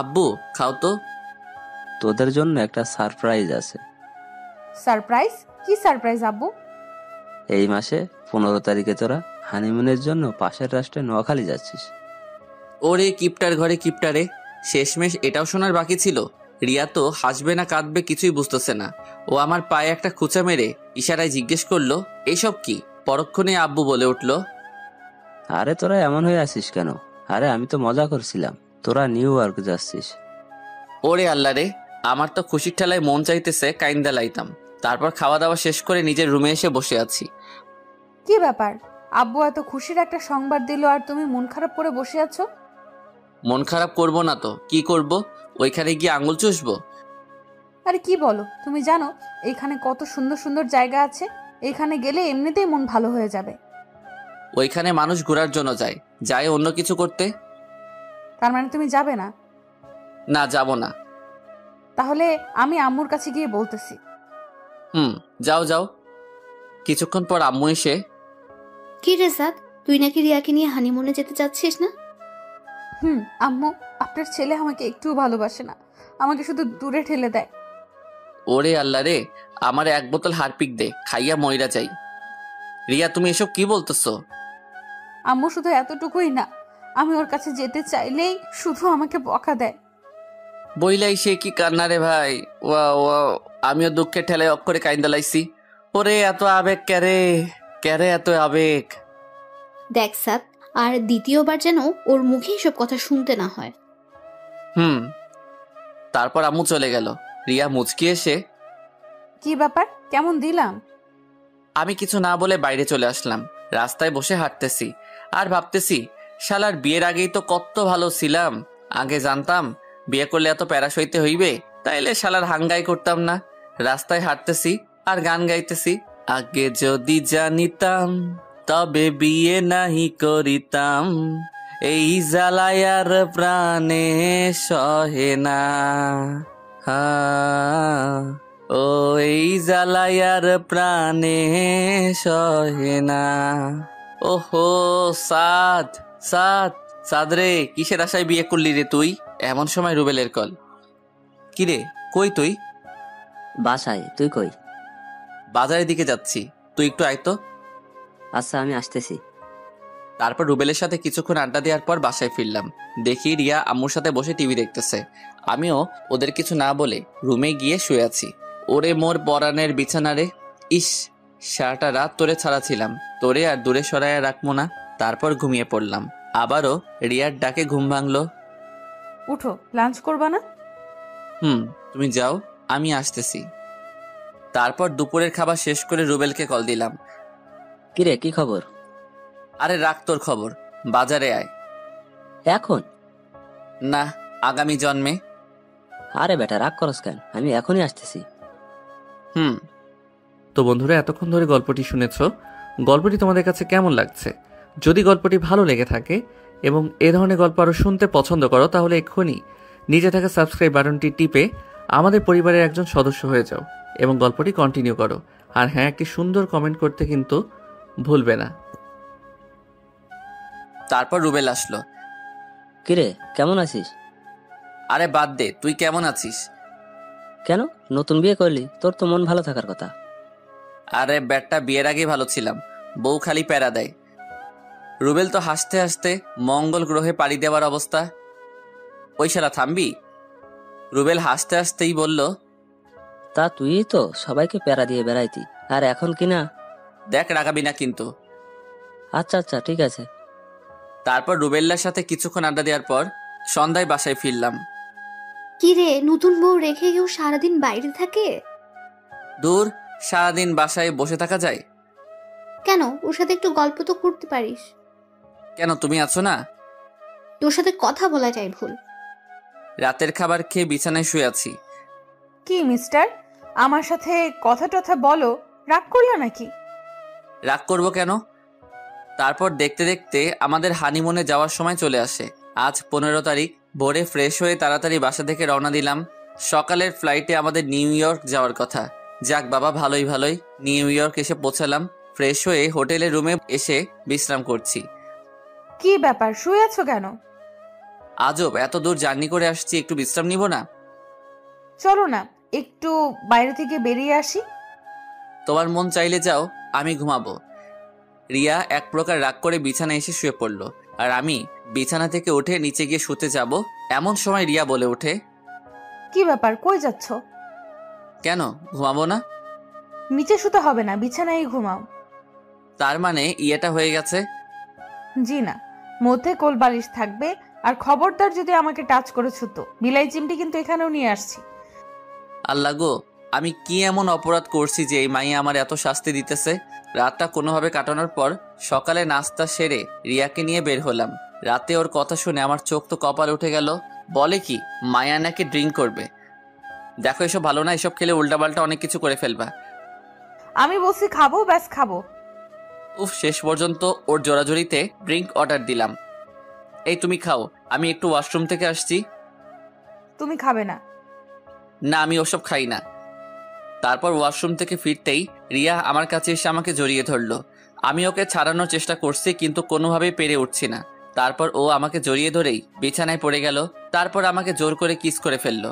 আব্বু খাও তো। তোদের জন্য একটা সারপ্রাইজ আছে। সারপ্রাইজ? কি সারপ্রাইজ আব্বু? এই মাসে 15 তারিখে তোরা হানিমুনের জন্য পাশের রাষ্ট্রে নোয়াখালী যাচ্ছিস। ওরে কিপটার ঘরে কিপটারে, শেষমেশ এটাও শোনার বাকি ছিল। রিয়া তো হাসবে না কাঁদবে কিছুই বুঝতেছে না। ও আমার পায়ে একটা খুঁচা মেরে ইশারায় জিজ্ঞেস করলো, এসব কি? পরক্ষণে আব্বু বলে উঠলো, আরে তোরা এমন হয়ে আছিস কেন? আরে আমি তো মজা করছিলাম, তোরা নিউ ইয়র্ক যাচ্ছিস। ওরে আল্লাহ রে, আমার তো খুশির ঠেলায় মন চাইতেছে কাইন্দা লাইতাম। তারপর খাওয়া দাওয়া শেষ করে নিজের রুমে এসে বসে আছি। কি ব্যাপার? আব্বু এত খুশির একটা সংবাদ দিল আর তুমি মন খারাপ করে বসে আছো? মন খারাপ করব না তো কি করব? ওইখানে গিয়ে আঙুল চুষবো? আরে কি বলো, তুমি জানো এইখানে কত সুন্দর সুন্দর জায়গা আছে? এখানে গেলে এমনিতেই মন ভালো হয়ে যাবে। ওইখানে মানুষ ঘোরার জন্য যায়, যায় অন্য কিছু করতে। তার মানে তুমি যাবে না? না, যাব না। তাহলে আমি আম্মুর কাছে গিয়ে বলতেছি। যাও যাও। কিছুক্ষণ পর আম্মু এসে, কি রে সাদ, তুই নাকি রিয়াকে নিয়ে হানিমুনে যেতে চাচ্ছিস না? আম্মু, আপনার ছেলে আমাকে একটুও ভালোবাসে না, আমাকে শুধু দূরে ঠেলে দেয়। ওরে আল্লাহ রে, আমার এক বোতল হারপিক দে, খাইয়া মইরা যাই। রিয়া, তুমি এসব কি বলতেছো? আম্মু, শুধু এতটুকুই না, আমি ওর কাছে যেতে চাইলেই শুধু আমাকে বকা দেয়। বইলাই সে কি কান্না রে ভাই। আমিও দুঃখের ঠেলায় অক্ষরে কাইন্দা লাইছি। ওরে এত আবেগ ক্যারে, ক্যারে এত আবেগ। দেখ সাদ, আর দ্বিতীয়বার যেন ওর মুখে এসব কথা শুনতে না হয়। তারপর আম্মু চলে গেল। রিয়া মুচকি এসে, কি ব্যাপার, কেমন দিলাম? আমি কিছু না বলে বাইরে চলে আসলাম। রাস্তায় বসে হাঁটতেছি আর ভাবতেছি, শালার বিয়ের আগেই তো কত ভালো ছিলাম। আগে জানতাম বিয়ে করলে এত প্যারা সইতে হইবে, তাইলে শালার হাঙ্গাই করতাম না। রাস্তায় হাঁটতেছি আর গান গাইতেছি, আগে যদি জানিতাম তবে বিয়ে নাহি করিতাম, এই জ্বালায়ার প্রাণে সহে না। ও এই জ্বালায়ার প্রাণে সহে না। ওহো সাদ, সাদ, সাদ রে, কিসের আশায় বিয়ে করলি রে তুই? এমন সময় রুবেলের কল। কি রে, কই তুই? বাসায়। তুই কই? বাজারের দিকে যাচ্ছি, তুই একটু আয় তো। আচ্ছা, আমি আসতেছি। তারপর রুবেলের সাথে কিছুক্ষণ আড্ডা দেওয়ার পর বাসায় ফিরলাম। দেখি রিয়া আম্মুর সাথে বসে টিভি দেখতেছে। আমিও ওদের কিছু না বলে রুমে গিয়ে শুয়ে আছি। ওরে মোর পরানের বিছানা রে, ইস, সারাটা রাত তোরে ছাড়া ছিলাম, তোরে আর দূরে সরাইয়া রাখবো না। তারপর ঘুমিয়ে পড়লাম। আবারও রিয়ার ডাকে ঘুম ভাঙলো। উঠো, লাঞ্চ করবা না? তুমি যাও, আমি আসতেছি। তারপর দুপুরের খাবার শেষ করে রুবেলকে কল দিলাম। কিরে, কি খবর? আরে রাখ তোর খবর, বাজারে আয়। এখন না, আগামী জন্মে। আরে বেটা, রাগ করস কেন? আমি এখনই আসতেছি। তো বন্ধুরা, এতক্ষণ ধরে গল্পটি শুনেছ। গল্পটি তোমাদের কাছে কেমন লাগছে? যদি গল্পটি ভালো লেগে থাকে এবং এ ধরনের গল্প আরও শুনতে পছন্দ করো, তাহলে এক্ষুনি নিচে থাকা সাবস্ক্রাইব বাটনটি টিপে আমাদের পরিবারের একজন সদস্য হয়ে যাও এবং গল্পটি কন্টিনিউ করো। আর হ্যাঁ, একটি সুন্দর কমেন্ট করতে কিন্তু ভুলবে না। তারপর রুবেল আসলো। কিরে, কেমন আছিস? আরে বাদ দে, তুই কেমন আছিস? কেন, নতুন বিয়ে করলি? তোর তো মন ভালো থাকার কথা। আরে ব্যাটটা, বিয়ের আগে ভালো ছিলাম, বউ খালি প্যারা দেয়। রুবেল তো হাসতে হাসতে মঙ্গল গ্রহে পাড়ি দেওয়ার অবস্থা। ওই শালা থামবি? রুবেল হাসতে হাসতেই বলল, তা তুই তো সবাইকে প্যারা দিয়ে বেড়াইতি, আর এখন কিনা? দেখ, রাগাবি না কিন্তু। আচ্ছা আচ্ছা, ঠিক আছে। তারপর রুবেল্লার সাথে কিছুক্ষণ আড্ডা দেওয়ার পর সন্ধ্যায় বাসায় ফিরলাম। কি রে, নতুন বউ রেখে কেউ সারাদিন বাইরে থাকে? দূর, সারাদিন বাসায় বসে থাকা যায়? কেন, ওর সাথে একটু গল্প তো করতে পারিস। কেন, তুমি আছো না? তোর সাথে কথা বলা যায় ভুল। রাতের খাবার খেয়ে বিছানায় শুয়ে আছি। কি মিস্টার, আমার সাথে কথা টথা বলো, রাগ করলো নাকি? রাগ করবো কেন? তারপর দেখতে দেখতে আমাদের হানিমুনে যাওয়ার সময় চলে আসে। আজ 15 তারিখ। ভোরে ফ্রেশ হয়ে তাড়াতাড়ি বাসা থেকে রওনা দিলাম। সকালের ফ্লাইটে আমাদের নিউ ইয়র্ক যাওয়ার কথা। যাক বাবা, ভালোই ভালোই নিউ ইয়র্ক এসে পৌঁছালাম। ফ্রেশ হয়ে হোটেলের রুমে এসে বিশ্রাম করছি। কি ব্যাপার, শুয়ে আছো কেন? আজব, এত দূর জার্নি করে আসছি, একটু বিশ্রাম নিব না? চলো না, একটু বাইরে থেকে বেরিয়ে আসি। তোমার মন চাইলে যাও, আমি ঘুমাবো। রিয়া এক প্রকার রাগ করে বিছানায় এসে শুয়ে পড়লো, আর আমি বিছানা থেকে উঠে নিচে গিয়ে শুতে যাব। এমন সময় রিয়া বলে ওঠে, কি ব্যাপার, কই যাচ্ছ? কেন, ঘুমাবো না? নিচে শুতে হবে না, বিছানায় ঘুমাও। তার মানে ইয়েটা হয়ে গেছে? জি না, মধ্যে কোল বালিশ থাকবে। আর খবরদার যদি আমাকে টাচ করেছো তো বিলাই চিমটি কিন্তু এখানেও নিয়ে আসছি। আল্লাহ গো, আমি কি এমন অপরাধ করছি যে এই মাইয়া আমার এত শাস্তি দিতেছে? রাতটা কোনোভাবে কাটানোর পর সকালে নাস্তা সেরে রিয়াকে নিয়ে বের হলাম। রাতে ওর কথা শুনে আমার চোখ তো কপালে উঠে গেল। বলে কি মায়া নাকি ড্রিঙ্ক করবে। দেখো, এসব ভালো না, এসব খেলে উল্টাপাল্টা অনেক কিছু করে ফেলবা। আমি বলছি খাবো, ব্যাস খাবো। শেষ পর্যন্ত ওর জোরাজোরিতে ড্রিঙ্ক অর্ডার দিলাম। এই তুমি খাও, আমি একটু ওয়াশরুম থেকে আসছি। তুমি খাবে না? না, আমি ওসব খাই না। তারপর ওয়াশরুম থেকে ফিরতেই রিয়া আমার কাছে এসে আমাকে জড়িয়ে ধরলো। আমি ওকে ছাড়ানোর চেষ্টা করছি কিন্তু কোনোভাবেই পেরে উঠছি না। তারপর ও আমাকে জড়িয়ে ধরেই বিছানায় পড়ে গেল। তারপর আমাকে জোর করে কিস করে ফেললো।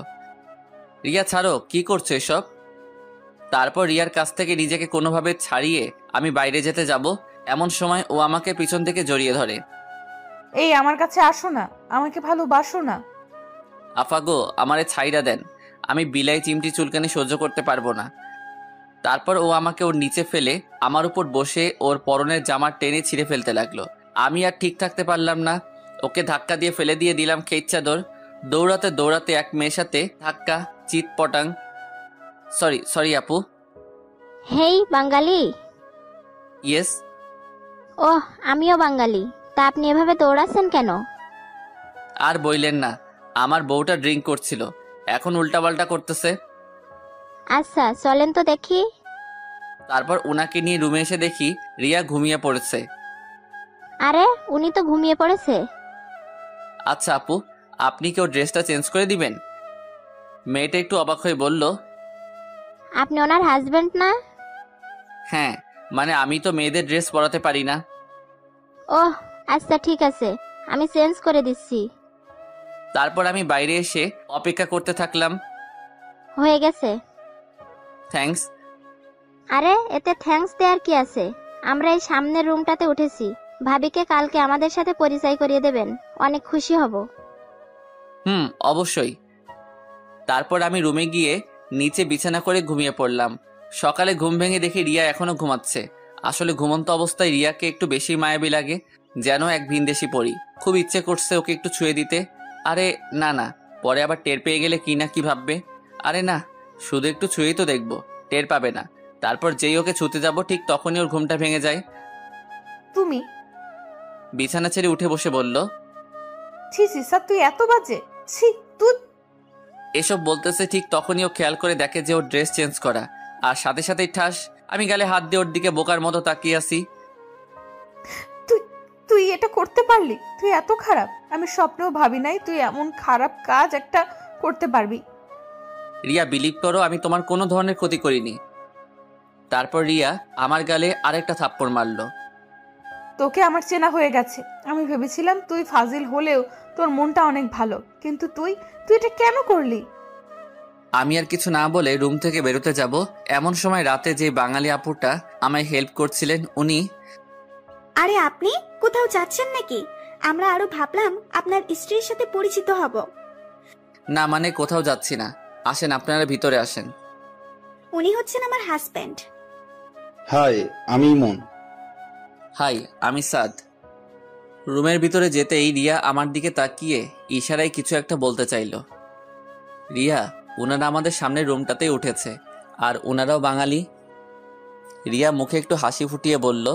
রিয়া ছাড়ো, কি করছো এসব? তারপর রিয়ার কাছ থেকে নিজেকে কোনোভাবে ছাড়িয়ে আমি বাইরে যেতে যাব, এমন সময় ও আমাকে পিছন থেকে জড়িয়ে ধরে। এই আমার কাছে আসো না, আমাকে ভালোবাসো না। আফাগো, আমারে ছাইড়া দেন, আমি বিলাই চিমটি চুলকানি সহ্য করতে পারবো না। তারপর ও আমাকে ওর নিচে ফেলে আমার উপর বসে ওর পরনের জামা টেনে ছিঁড়ে ফেলতে লাগলো। আমি আর ঠিক থাকতে পারলাম না, ওকে ধাক্কা দিয়ে ফেলে দিয়ে দিলাম খেত চাদর। দৌড়াতে দৌড়াতে এক মেয়ের সাথে ধাক্কা, চিৎ পটাং। সরি আপু। হেই বাঙালি। ইয়েস। ওহ, আমিও বাঙালি। তা আপনি এভাবে দৌড়াচ্ছেন কেন? আর বইলেন না, আমার বউটা ড্রিঙ্ক করছিল, এখন উল্টাপাল্টা করতেছে। আচ্ছা চলেন তো দেখি। তারপর ওনাকে নিয়ে রুমে এসে দেখি রিয়া ঘুমিয়ে পড়েছে। আরে উনি তো ঘুমিয়ে পড়েছে। আচ্ছা আপু, আপনি কি ওর ড্রেসটা চেঞ্জ করে দিবেন? মেয়েটা একটু অবাক হয়ে বলল, আপনি ওনার হাজবেন্ড না? হ্যাঁ, মানে আমি তো মেয়েদের ড্রেস পরাতে পারি না। ওহ আচ্ছা ঠিক আছে, আমি চেঞ্জ করে দিচ্ছি। তারপর আমি বাইরে এসে অপেক্ষা করতে থাকলাম। হয়ে গেছে। থ্যাঙ্কস। আরে এতে থ্যাঙ্কস দেওয়ার কি আছে? আমরা এই সামনের রুমটাতে উঠেছি। ভাবিকে কালকে আমাদের সাথে পরিচয় করিয়ে দেবেন, অনেক খুশি হব। অবশ্যই। তারপর আমি রুমে গিয়ে নিচে বিছানা করে ঘুমিয়ে পড়লাম। সকালে ঘুম ভেঙে দেখি রিয়া এখনো ঘুমাচ্ছে। আসলে ঘুমন্ত অবস্থায় রিয়াকে একটু বেশি মায়াবী লাগে, যেন এক ভিনদেশি পরি। খুব ইচ্ছে করছে ওকে একটু ছুঁয়ে দিতে। আরে না, পরে আবার টের পেয়ে গেলে কি না কি ভাববে। আরে না, শুধু একটু ছুঁয়েই তো দেখবো, টের পাবে না। তারপর যেই ওকে ছুঁতে যাব ঠিক তখনই ওর ঘুমটা ভেঙে যায়। তুমি? বিছানা ছেড়ে উঠে বসে বলল, ছি ছি স্যার, তুই এত বাজে, ছি তুই। এসব বলতেছে ঠিক তখনই ও খেয়াল করে দেখে যে ওর ড্রেস চেঞ্জ করা, আর সাথে সাথেই ঠাস। আমি গালে হাত দিয়ে ওর দিকে বোকার মতো তাকিয়ে আছি। তুই এটা করতে পারলি? তুই এত খারাপ, আমি স্বপ্নেও ভাবি নাই তুই এমন খারাপ কাজ একটা করতে পারবি। রিয়া, বিলিভ করো আমি তোমার কোনো ধরনের ক্ষতি করিনি। তারপর রিয়া আমার গালে আরেকটা থাপ্পড় মারলো। তোকে আমার চেনা হয়ে গেছে। আমি ভেবেছিলাম তুই ফাজিল হলেও তোর মনটা অনেক ভালো, কিন্তু তুই এটা কেন করলি? আমি আর কিছু না বলে রুম থেকে বেরোতে যাব, এমন সময় রাতে যে বাঙালি আপুটা আমায় হেল্প করছিলেন উনি, আরে আপনি কোথাও যাচ্ছেন নাকি? আমরা আরো ভাবলাম আপনার স্ত্রীর সাথে পরিচিত হব। না মানে কোথাও যাচ্ছি না, আসেন আপনারা ভিতরে আসেন। উনি হচ্ছেন আমার হাজবেন্ড। হাই, আমি ইমন। হাই, আমি সাদ। রুমের ভিতরে যেতেই রিয়া আমার দিকে তাকিয়ে ইশারায় কিছু একটা বলতে চাইল। রিয়া, ওনারা আমাদের সামনের রুমটাতেই উঠেছে, আর ওনারাও বাঙালি। রিয়া মুখে একটু হাসি ফুটিয়ে বলল,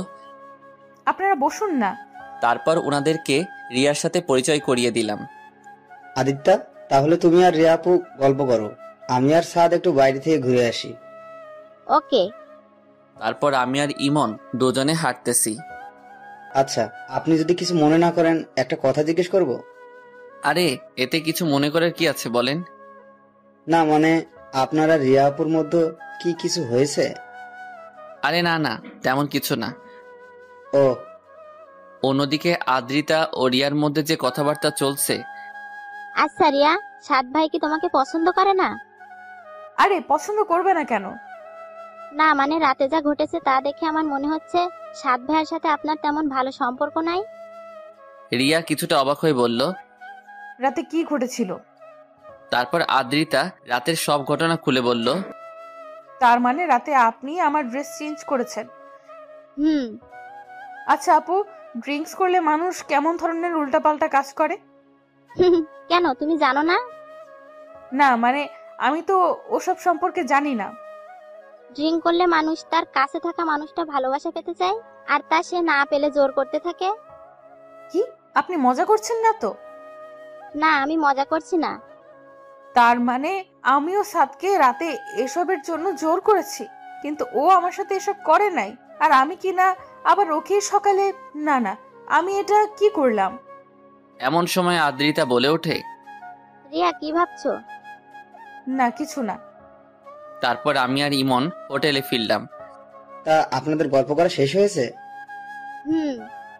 আপনারা বসুন না। তারপর ওনাদেরকে রিয়ার সাথে পরিচয় করিয়ে দিলাম। আদিত্যা, তাহলে তুমি আর রিয়া আপু গল্প করো, আমি আর সাদ একটু বাইরে থেকে ঘুরে আসি। ওকে। তারপর আমি আর ইমন দুজনে হাঁটতেছি। আচ্ছা, আপনি যদি কিছু মনে না করেন একটা কথা জিজ্ঞেস করব? আরে এতে কিছু মনে করার কি আছে বলেন। না মানে আপনারা রিয়া আপুর মধ্যে কি কিছু হয়েছে? আরে না, তেমন কিছু না। ও। অন্যদিকে আদ্রিতা ও রিয়ার মধ্যে যে কথাবার্তা চলছে। আচ্ছা রিয়া, সাদ ভাই কি তোমাকে পছন্দ করে না? আরে পছন্দ করবে না কেন? না মানে রাতে যা ঘটেছে তা দেখে আমার মনে হচ্ছে সাদ ভাইয়ের সাথে আপনার তেমন ভালো সম্পর্ক নাই। রিয়া কিছুটা অবাক হয়ে বলল, রাতে কি ঘটেছিল? তারপর আদ্রিতা রাতের সব ঘটনা খুলে বলল। তার মানে রাতে আপনি আমার ড্রেস চেঞ্জ করেছেন? আচ্ছা আপু, ড্রিঙ্কস করলে মানুষ কেমন ধরনের উল্টাপাল্টা কাজ করে? কেন তুমি জানো না? না মানে আমি তো ওসব সম্পর্কে জানি না। ড্রিঙ্ক করলে মানুষ তার কাছে থাকা মানুষটা ভালোবাসা পেতে চায়, আর তা সে না পেলে জোর করতে থাকে। কি আপনি মজা করছেন না তো? না আমি মজা করছি না। তার মানে আমিও সাদকে রাতে এসবের জন্য জোর করেছি, কিন্তু ও আমার সাথে এসব করে নাই, আর আমি কিনা আবার ওকে সকালে। না আমি এটা কি করলাম? এমন সময় আদ্রিতা বলে ওঠে, রিয়া কি ভাবছো? না কিছু না। তারপর আমি আর ইমন হোটেলে ফিরলাম। তা আপনাদের গল্প করা শেষ হয়েছে?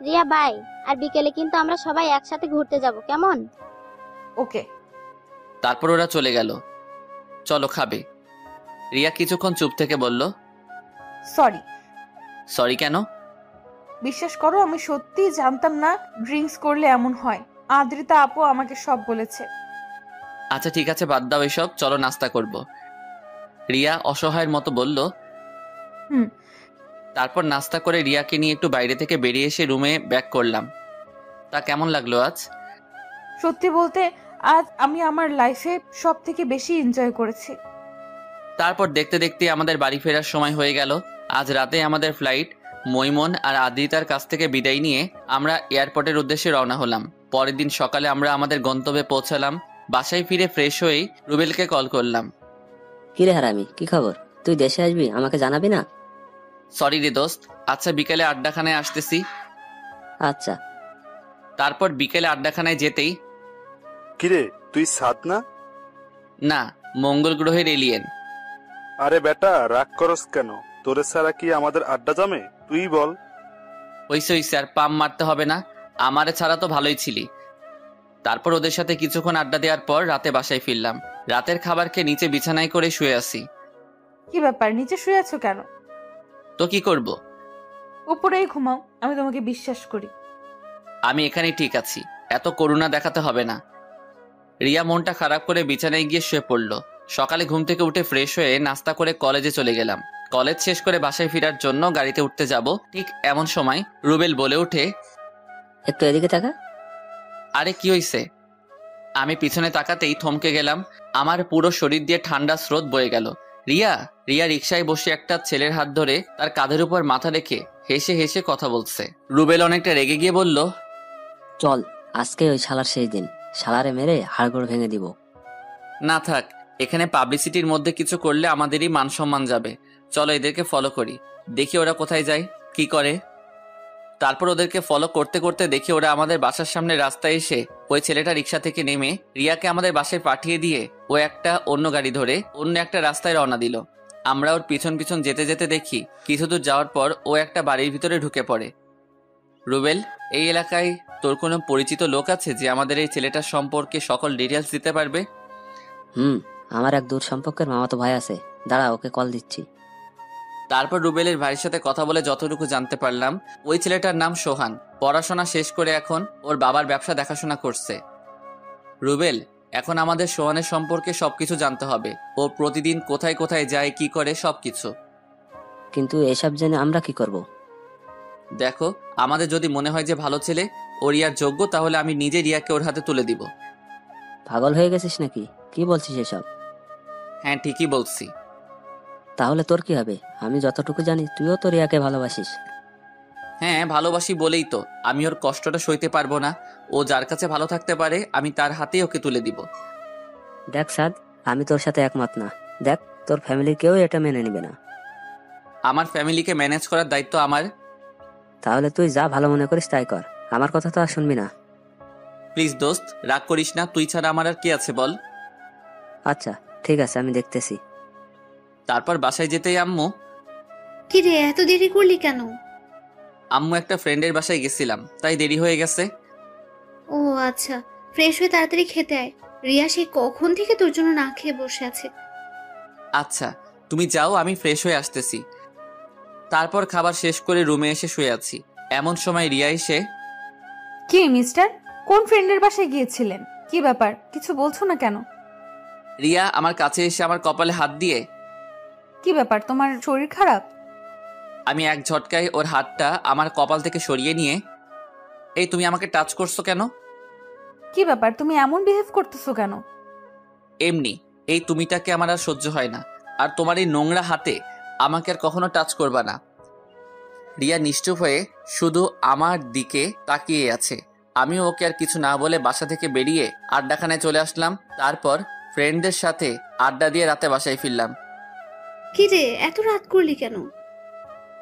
রিয়া বাই, আর বিকেলে কিন্তু আমরা সবাই একসাথে ঘুরতে যাব, কেমন? ওকে। তারপর ওরা চলে গেল। চলো খাবে। রিয়া কিছুক্ষণ চুপ থেকে বলল, সরি। সরি কেন? বিশ্বাস করো, আমি সত্যিই জানতাম না ড্রিঙ্কস করলে এমন হয়। আদ্রিতা আপু আমাকে সব বলেছে। আচ্ছা ঠিক আছে, বাদ দাও এসব, চলো নাস্তা করব। রিয়া অসহায়ের মতো বলল। তারপর নাস্তা করে রিয়াকে নিয়ে একটু বাইরে থেকে বেরিয়ে এসে রুমে ব্যাক করলাম। তা কেমন লাগলো আজ? সত্যি বলতে আজ আমি আমার লাইফে সব থেকে বেশি এনজয় করেছি। তারপর দেখতে দেখতে আমাদের বাড়ি ফেরার সময় হয়ে গেল। আজ রাতে আমাদের ফ্লাইট। মৈমন আর আদ্রিতার কাছ থেকে বিদায় নিয়ে আমরা এয়ারপোর্টের উদ্দেশ্যে রওনা হলাম। পরের দিন সকালে আমরা আমাদের গন্তব্যে পৌঁছালাম। বাসায় ফিরে ফ্রেশ হয়েই রুবেলকে কল করলাম। কিরে হারামি, কি খবর? তুই দেশে আসবি, আমাকে জানাবি না? সরি রে দোস্ত, আচ্ছা বিকেলে আড্ডাখানায় আসতেছি। আচ্ছা। তারপর বিকেলে আড্ডাখানায় যেতেই, কিরে তুই সাদ না? না, মঙ্গল গ্রহের এলিয়েন। আরে বেটা, রাগ করস কেন? তোরে ছাড়া কি আমাদের আড্ডা জমে? তুই বল। হইছে আর পাম মারতে হবে না, আমারে ছাড়া তো ভালোই ছিলি। তারপর ওদের সাথে কিছুক্ষণ আড্ডা দেওয়ার পর রাতে বাসায় ফিরলাম। রাতের খাবার খেয়ে নিচে বিছানায় করে শুয়ে আছি। কি ব্যাপার, নিচে শুয়ে আছো কেন? তো কি করব? উপরেই ঘুমাও, আমি তোমাকে বিশ্বাস করি। আমি এখানেই ঠিক আছি, এত করুণা দেখাতে হবে না। রিয়া মনটা খারাপ করে বিছানায় গিয়ে শুয়ে পড়ল। সকালে ঘুম থেকে উঠে ফ্রেশ হয়ে নাস্তা করে কলেজে চলে গেলাম। কলেজ শেষ করে বাসায় ফেরার জন্য গাড়িতে উঠতে যাব, ঠিক এমন সময় রুবেল বলে ওঠে, একটু এদিকে তাকা। আরে কি হইছে? আমি পিছনে তাকাতেই থমকে গেলাম। আমার পুরো শরীর দিয়ে ঠান্ডা স্রোত বয়ে গেল। রিয়া রিকশায় বসে একটা ছেলের হাত ধরে তার কাঁধের উপর মাথা রেখে হেসে হেসে কথা বলছে। রুবেল অনেকটা রেগে গিয়ে বলল, চল, আজকে ওই শালার শেষ দিন, শালারে মেরে হাড়গোড় ভেঙে দিব। না থাক, এখানে পাবলিসিটির মধ্যে কিছু করলে আমাদেরই মান সম্মান যাবে। চলো এদেরকে ফলো করি, দেখি ওরা কোথায় যায়, কি করে। তারপর ওদেরকে ফলো করতে করতে দেখি ওরা আমাদের বাসার সামনে রাস্তায় এসে ওই ছেলেটা রিক্সা থেকে নেমে রিয়াকে আমাদের বাসায় পাঠিয়ে দিয়ে ও একটা অন্য গাড়ি ধরে অন্য একটা রাস্তায় রওনা দিল। আমরা ওর পিছন পিছন যেতে যেতে দেখি কিছু দূর যাওয়ার পর ও একটা বাড়ির ভিতরে ঢুকে পড়ে। রুবেল, এই এলাকায় তোর কোনো পরিচিত লোক আছে যে আমাদের এই ছেলেটার সম্পর্কে সকল ডিটেলস দিতে পারবে? আমার এক দূর সম্পর্কের মামাতো ভাই আছে, দাঁড়া ওকে কল দিচ্ছি। তারপর রুবেলের ভাইয়ের সাথে কথা বলে যতটুকু জানতে পারলাম, ওই ছেলেটার নাম সোহান। পড়াশোনা শেষ করে এখন ওর বাবার ব্যবসা দেখাশোনা করছে। রুবেল, এখন আমাদের সোহানের সম্পর্কে সবকিছু জানতে হবে। ও প্রতিদিন কোথায় কোথায় যায়, কি করে, সবকিছু। কিন্তু এসব জেনে আমরা কি করব? দেখো, আমাদের যদি মনে হয় যে ভালো ছেলে ও রিয়ার যোগ্য, তাহলে আমি নিজে রিয়াকে ওর হাতে তুলে দিব। পাগল হয়ে গেছিস নাকি? কি বলছিস এসব? হ্যাঁ, ঠিকই বলছি। তাহলে তোর কি হবে? আমি যতটুকু জানি তুইও তো রিয়াকে ভালোবাসিস। হ্যাঁ, ভালোবাসি বলেই তো আমি ওর কষ্টটা সইতে পারবো না। ও যার কাছে ভালো থাকতে পারে আমি তার হাতেই ওকে তুলে দিব। দেখ সাদ, আমি তোর সাথে একমত না। দেখ, তোর ফ্যামিলির কেউ এটা মেনে নিবে না। আমার ফ্যামিলিকে ম্যানেজ করার দায়িত্ব আমার। তাহলে তুই যা ভালো মনে করিস তাই কর, আমার কথা তো আর শুনবি না। প্লিজ দোস্ত, রাগ করিস না, তুই ছাড়া আমার আর কে আছে বল। আচ্ছা ঠিক আছে, আমি দেখতেছি। তারপর বাসায় যেতেই আম্মু, কি রে এত দেরি করলি কেন? আম্মু একটা ফ্রেন্ডের বাসায় গেছিলাম, তাই দেরি হয়ে গেছে। ও আচ্ছা, ফ্রেশ হয়ে তাড়াতাড়ি খেতে আয়। রিয়া সেই কখন থেকে তোর জন্য না খেয়ে বসে আছে। আচ্ছা তুমি যাও, আমি ফ্রেশ হয়ে আসতেছি। তারপর খাবার শেষ করে রুমে এসে শুয়ে আছি। এমন সময় রিয়া এসে, কি মিস্টার, কোন ফ্রেন্ডের বাসায় গিয়েছিলেন? কি ব্যাপার, কিছু বলছো না কেন? রিয়া আমার কাছে এসে আমার কপালে হাত দিয়ে, কি ব্যাপার, তোমার শরীর খারাপ? আমি এক ঝটকায় ওর হাতটা আমার কপাল থেকে সরিয়ে নিয়ে, এই তুমি আমাকে টাচ করছো কেন? কি ব্যাপার, তুমি এমন বিহেভ করতেছো কেন? এমনি, এই তুমিটাকে আমার আর সহ্য হয় না। আর তোমার এই নোংরা হাতে আমাকে আর কখনো টাচ করবা না। রিয়া নিশ্চুপ হয়ে শুধু আমার দিকে তাকিয়ে আছে। আমিও ওকে আর কিছু না বলে বাসা থেকে বেরিয়ে আড্ডাখানায় চলে আসলাম। তারপর ফ্রেন্ডদের সাথে আড্ডা দিয়ে রাতে বাসায় ফিরলাম। কি রে এত রাত করলি কেন?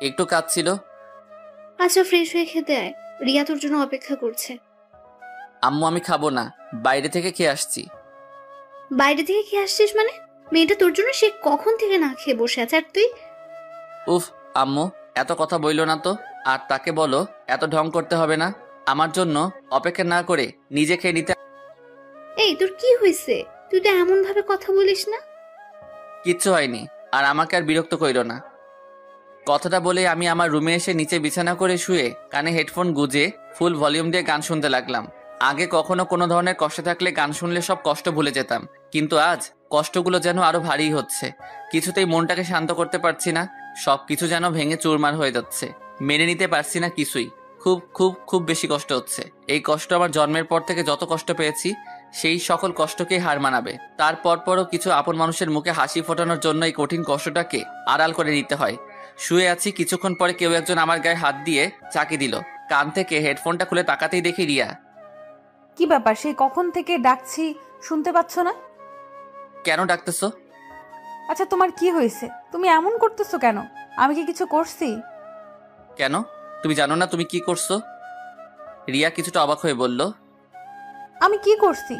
একটু কাজ ছিল। আচ্ছা ফ্রেশ হয়ে খেতে আয়, রিয়া তোর জন্য অপেক্ষা করছে। আম্মু আমি খাবো না, বাইরে থেকে খেয়ে আসছি। বাইরে থেকে খেয়ে আসছিস মানে? মেয়েটা তোর জন্য সে কখন থেকে না খেয়ে বসে আছে, আর তুই? উফ আম্মু, এত কথা বইলো না তো। আর তাকে বলো এত ঢং করতে হবে না, আমার জন্য অপেক্ষা না করে নিজে খেয়ে নিতে। এই তোর কি হয়েছে? তুই তো এমন ভাবে কথা বলিস না। কিচ্ছু হয়নি, আর আমাকে আর বিরক্ত কইরো না। কথাটা বলে আমি আমার রুমে এসে নিচে বিছানা করে শুয়ে কানে হেডফোন গুজে ফুল ভলিউম দিয়ে গান শুনতে লাগলাম। আগে কখনো কোনো ধরনের কষ্ট থাকলে গান শুনলে সব কষ্ট ভুলে যেতাম, কিন্তু আজ কষ্টগুলো যেন আরো ভারী হচ্ছে। কিছুতেই মনটাকে শান্ত করতে পারছি না, সবকিছু যেন ভেঙে চুরমার হয়ে যাচ্ছে। মেনে নিতে পারছি না কিছুই। খুব খুব খুব বেশি কষ্ট হচ্ছে। এই কষ্ট আমার জন্মের পর থেকে যত কষ্ট পেয়েছি সেই সকল কষ্টকেই হার মানাবে। তারপরও কিছু আপন মানুষের মুখে হাসি ফোটানোর জন্য এই কঠিন কষ্টটাকে আড়াল করে নিতে হয়। শুয়ে আছি, কিছুক্ষণ পরে কেউ একজন আমার গায়ে হাত দিয়ে চাকি দিল। কান থেকে হেডফোনটা খুলে তাকাতেই দেখি রিয়া। কি ব্যাপার, সেই কখন থেকে ডাকছি শুনতে পাচ্ছ না? কেন ডাকতেছো? আচ্ছা তোমার কি হয়েছে? তুমি এমন করতেছো কেন? আমি কি কিছু করছি? কেন, তুমি জানো না তুমি কি করছো? রিয়া কিছুটা অবাক হয়ে বলল। আমি কি করছি?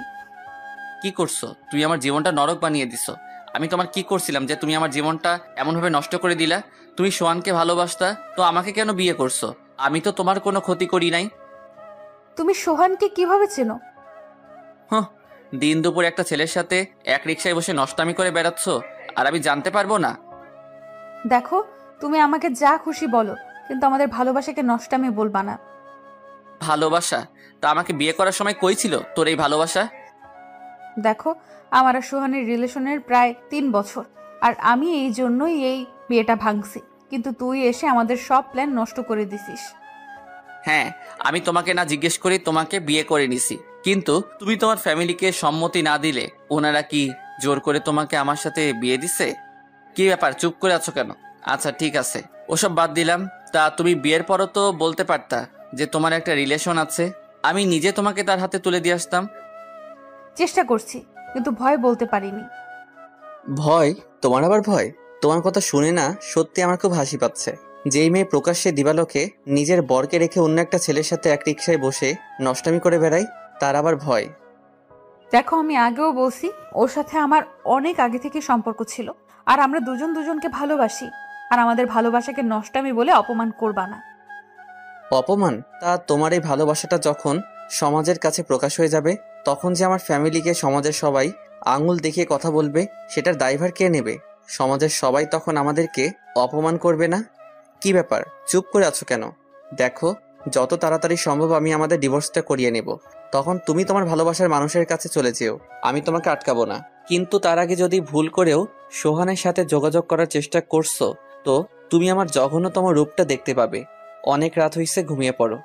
কি করছো? তুমি আমার জীবনটা নরক বানিয়ে দিছো। আমি তোমার কি করছিলাম যে তুমি আমার জীবনটা এমনভাবে নষ্ট করে দিলা? তুমি সোহানকে ভালোবাসতা, তো আমাকে কেন বিয়ে করছো? আমি তো তোমার কোনো ক্ষতি করি নাই। তুমি সোহানকে কিভাবে চেনো? হ্যাঁ, দিন দুপুর একটা ছেলের সাথে এক রিকশায় বসে নষ্টামি করে বেড়াচ্ছ, আর আমি জানতে পারবো না? দেখো, তুমি আমাকে যা খুশি বলো, কিন্তু আমাদের ভালোবাসাকে নষ্টামি বলবা না। ভালোবাসা? তা আমাকে বিয়ে করার সময় কই ছিল তোর এই ভালোবাসা? দেখো, আমার আর সোহানের রিলেশনের প্রায় 3 বছর, আর আমি এই জন্যই এই বিয়েটা ভাঙছি, কিন্তু তুই এসে আমাদের সব প্ল্যান নষ্ট করে দিছিস। হ্যাঁ, আমি তোমাকে না জিজ্ঞেস করি তোমাকে বিয়ে করে নিছি, কিন্তু তুমি তোমার ফ্যামিলিকে সম্মতি না দিলে ওনারা কি জোর করে তোমাকে আমার সাথে বিয়ে দিছে? কি ব্যাপার, চুপ করে আছো কেন? আচ্ছা ঠিক আছে, ওসব বাদ দিলাম। তা তুমি বিয়ের পরও তো বলতে পারতা যে তোমার একটা রিলেশন আছে, আমি নিজে তোমাকে তার হাতে তুলে দিয়ে আসতাম। চেষ্টা করছি, কিন্তু ভয় বলতে পারিনি। ভয়? তোমার আবার ভয়? তোমার কথা শুনে না সত্যি আমার খুব হাসি পাচ্ছে। যেই মেয়ে প্রকাশ্যে দিবালোকে নিজের বরকে রেখে অন্য একটা ছেলের সাথে এক রিকশায় বসে নষ্টামি করে বেড়ায়, তার আবার ভয়? দেখো, আমি আগেও বলছি ওর সাথে আমার অনেক আগে থেকে সম্পর্ক ছিল, আর আমরা দুজন দুজনকে ভালোবাসি, আর আমাদের ভালোবাসাকে নষ্টামি বলে অপমান করবা না। অপমান? তা তোমার এই ভালোবাসাটা যখন সমাজের কাছে প্রকাশ হয়ে যাবে, তখন যে আমার ফ্যামিলিকে সমাজের সবাই আঙুল দেখিয়ে কথা বলবে, সেটার দায়ভার কে নেবে? সমাজের সবাই তখন আমাদেরকে অপমান করবে না? কি ব্যাপার, চুপ করে আছো কেন? দেখো, যত তাড়াতাড়ি সম্ভব আমি আমাদের ডিভোর্সটা করিয়ে নেব, তখন তুমি তোমার ভালোবাসার মানুষের কাছে চলে যেও, আমি তোমাকে আটকাবো না। কিন্তু তার আগে যদি ভুল করেও সোহানের সাথে যোগাযোগ করার চেষ্টা করছো, তো তুমি আমার জঘন্যতম রূপটা দেখতে পাবে। অনেক রাত হইছে, ঘুমিয়ে পড়ো।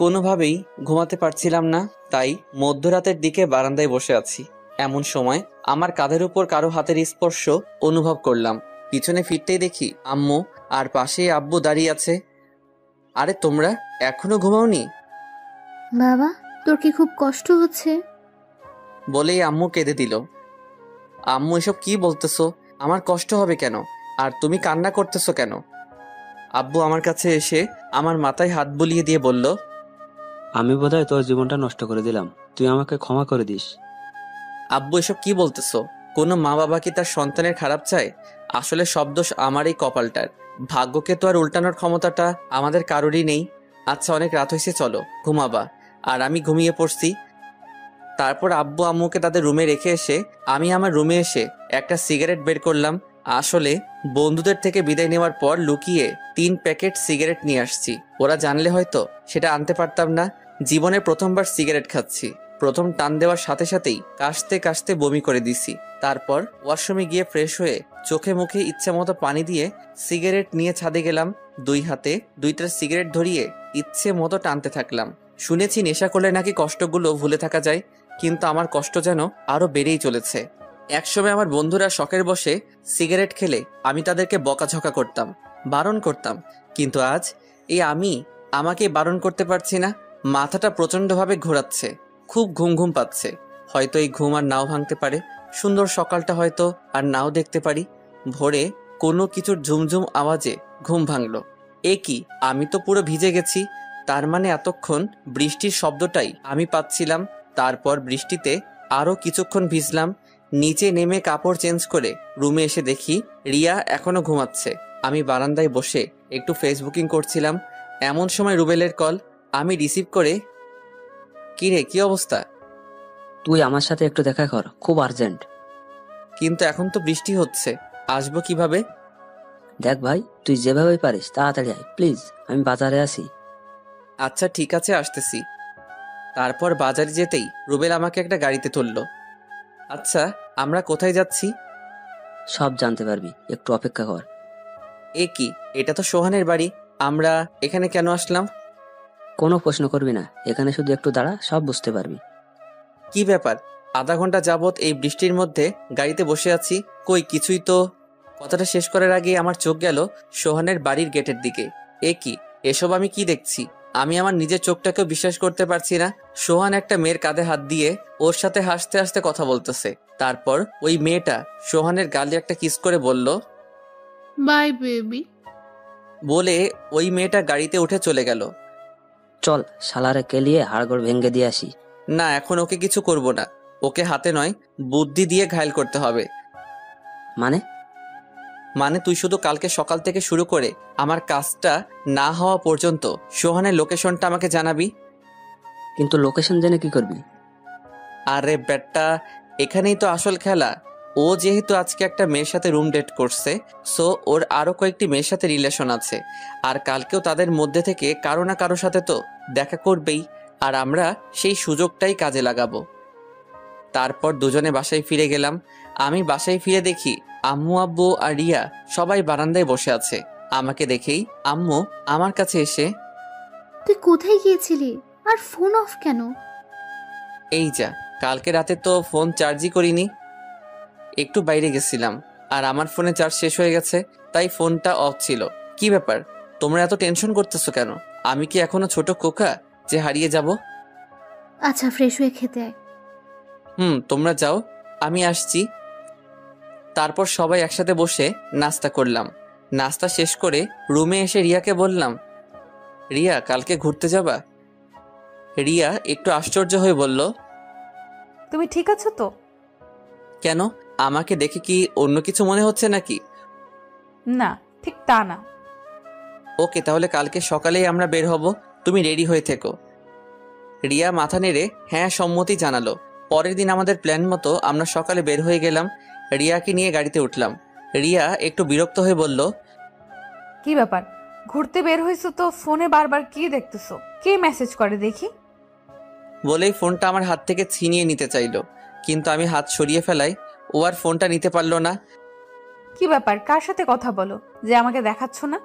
কোনোভাবেই ঘুমাতে পারছিলাম না, তাই মধ্যরাতের দিকে বারান্দায় বসে আছি। এমন সময় আমার কাঁধের উপর কারো হাতের স্পর্শ অনুভব করলাম। পিছনে ফিরতেই দেখি আম্মু, আর পাশেই আব্বু দাঁড়িয়ে আছে। আরে তোমরা এখনো ঘুমাওনি? বাবা, তোর কি খুব কষ্ট হচ্ছে? বলেই আম্মু কেঁদে দিল। আম্মু এসব কি বলতেছো? আমার কষ্ট হবে কেন? আর তুমি কান্না করতেছো কেন? আব্বু আমার কাছে এসে আমার মাথায় হাত বুলিয়ে দিয়ে বলল, আমি বোধহয় তোর জীবনটা নষ্ট করে দিলাম, তুই আমাকে ক্ষমা করে দিস। আব্বু এসব কি বলতেছো? কোনো মা বাবা কি তার সন্তানের খারাপ চায়? আসলে সব দোষ আমার এই কপালটার। ভাগ্যকে তো আর উল্টানোর ক্ষমতাটা আমাদের কারোরই নেই। আচ্ছা অনেক রাত হয়েছে, চলো ঘুমাবা। আর আমি ঘুমিয়ে পড়ছি। তারপর আব্বু আম্মুকে তাদের রুমে রেখে এসে আমি আমার রুমে এসে একটা সিগারেট বের করলাম। আসলে বন্ধুদের থেকে বিদায় নেওয়ার পর লুকিয়ে 3 প্যাকেট সিগারেট নিয়ে আসছি। ওরা জানলে হয়তো সেটা আনতে পারতাম না। জীবনে প্রথমবার সিগারেট খাচ্ছি। প্রথম টান দেওয়ার সাথে সাথেই কাশতে কাশতে বমি করে দিছি। তারপর ওয়াশরুমে গিয়ে ফ্রেশ হয়ে চোখে মুখে ইচ্ছা মতো পানি দিয়ে সিগারেট নিয়ে ছাদে গেলাম। 2 হাতে 2টা সিগারেট ধরিয়ে ইচ্ছে মতো টানতে থাকলাম। শুনেছি নেশা করলে নাকি কষ্টগুলো ভুলে থাকা যায়, কিন্তু আমার কষ্ট যেন আরো বেড়েই চলেছে। একসময় আমার বন্ধুরা শখের বসে সিগারেট খেলে আমি তাদেরকে বকাঝকা করতাম, বারণ করতাম, কিন্তু আজ এই আমি আমাকে বারণ করতে পারছি না। মাথাটা প্রচন্ডভাবে ঘোরাচ্ছে, খুব ঘুম ঘুম পাচ্ছে। হয়তো এই ঘুম আর নাও ভাঙতে পারে, সুন্দর সকালটা হয়তো আর নাও দেখতে পারি। ভোরে কোনো কিছুর ঝুমঝুম আওয়াজে ঘুম ভাঙলো। এ কি, আমি তো পুরো ভিজে গেছি, তার মানে এতক্ষণ বৃষ্টির শব্দটাই আমি পাচ্ছিলাম। তারপর বৃষ্টিতে আরও কিছুক্ষণ ভিজলাম। নিচে নেমে কাপড় চেঞ্জ করে রুমে এসে দেখি রিয়া এখনো ঘুমাচ্ছে। আমি বারান্দায় বসে একটু ফেসবুকিং করছিলাম। এমন সময় রুবেলের কল। আমি রিসিভ করে, কি রে, কি অবস্থা? তুই আমার সাথে একটু দেখা কর, খুব আর্জেন্ট। কিন্তু এখন তো বৃষ্টি হচ্ছে, আসবো কিভাবে? দেখ ভাই, তুই যেভাবে পারিস তাড়াতাড়ি আয় প্লিজ, আমি বাজারে আছি। আচ্ছা ঠিক আছে, আসতেছি। তারপর বাজারে যেতেই রুবেল আমাকে একটা গাড়িতে তুললো। আচ্ছা, আমরা কোথায় যাচ্ছি? সব জানতে পারবি, একটু অপেক্ষা কর। এ কি, এটা তো সোহানের বাড়ি, আমরা এখানে কেন আসলাম? কোনো প্রশ্ন করবি না, এখানে শুধু একটু দাঁড়া, সব বুঝতে পারবি। কি ব্যাপার, আধা ঘন্টা যাবত এই বৃষ্টির মধ্যে গাড়িতে বসে আছি, কই কিছুই তো। কথাটা শেষ করার আগে আমার চোখ গেল সোহানের বাড়ির গেটের দিকে। এ কি, এসব আমি কি দেখছি? আমি আমার নিজের চোখটাকেও বিশ্বাস করতে পারছি না। সোহান একটা মেয়ের কাঁধে হাত দিয়ে ওর সাথে হাসতে হাসতে কথা বলতেছে। তারপর ওই মেয়েটা সোহানের গালে একটা কিস করে বলল, বাই বেবি। বলে ওই মেয়েটা গাড়িতে উঠে চলে গেল। চল শালারে কেলিয়ে হাড়গোড় ভেঙে দিয়ে আসি। না, এখন ওকে কিছু করব না। ওকে হাতে নয়, বুদ্ধি দিয়ে ঘায়েল করতে হবে। মানে তুই শুধু কালকে সকাল থেকে শুরু করে আমার কাজটা না হওয়া পর্যন্ত সোহানের লোকেশনটা আমাকে জানাবি। কিন্তু লোকেশন জেনে কি করবি? আরে বেটা, এখানেই তো আসল খেলা। ও যেহেতু আজকে একটা মেয়ের সাথে রুম ডেট করছে, সো ওর আরো কয়েকটি মেয়ের সাথে রিলেশন আছে, আর কালকেও তাদের মধ্যে থেকে কারো না কারো সাথে তো দেখা করবেই, আর আমরা সেই সুযোগটাই কাজে লাগাবো। তারপর দুজনে বাসায় ফিরে গেলাম। আমি বাসায় ফিরে দেখি আম্মু, আব্বু আর রিয়া সবাই বারান্দায় বসে আছে। আমাকে দেখেই আম্মু আমার কাছে এসে, তুই কোথায় গিয়েছিলি আর ফোন অফ কেন? এই যা, কালকে রাতে তো ফোন চার্জই করিনি, একটু বাইরে গেছিলাম আর আমার ফোনে চার্জ শেষ হয়ে গেছে, তাই ফোনটা অফ ছিল। কি ব্যাপার, তোমরা এত টেনশন করতেছো কেন? আমি কি এখনো ছোট খোকা যে হারিয়ে যাব? আচ্ছা, ফ্রেশ হয়ে খেতে আয়। তোমরা যাও, আমি আসছি। তারপর সবাই একসাথে বসে নাস্তা করলাম। নাস্তা শেষ করে রুমে এসে রিয়াকে বললাম, রিয়া, কালকে ঘুরতে যাবা? রিয়া একটু আশ্চর্য হয়ে বলল, তুমি ঠিক আছো তো? কেন, আমাকে দেখে কি অন্য কিছু মনে হচ্ছে নাকি? না, ঠিক তা না। ওকে, তাহলে কালকে সকালেই আমরা বের হব, তুমি রেডি হয়ে থেকো। রিয়া মাথা নেড়ে হ্যাঁ সম্মতি জানালো। পরের দিন আমাদের প্ল্যান মতো আমরা সকালে বের হয়ে গেলাম। রিয়াকে নিয়ে গাড়িতে উঠলাম। রিয়া একটু বিরক্ত হয়ে বলল, কি ব্যাপার, ঘুরতে বের হয়েছো তো ফোনে বারবার কি দেখতেছো? কে মেসেজ করে দেখি? বলেই ফোনটা আমার হাত থেকে ছিনিয়ে নিতে চাইলো, কিন্তু আমি হাত সরিয়ে ফেলাই ও আর ফোনটা নিতে পারলো না। কি ব্যাপার, কার সাথে কথা বলো যে আমাকে দেখাচ্ছ না?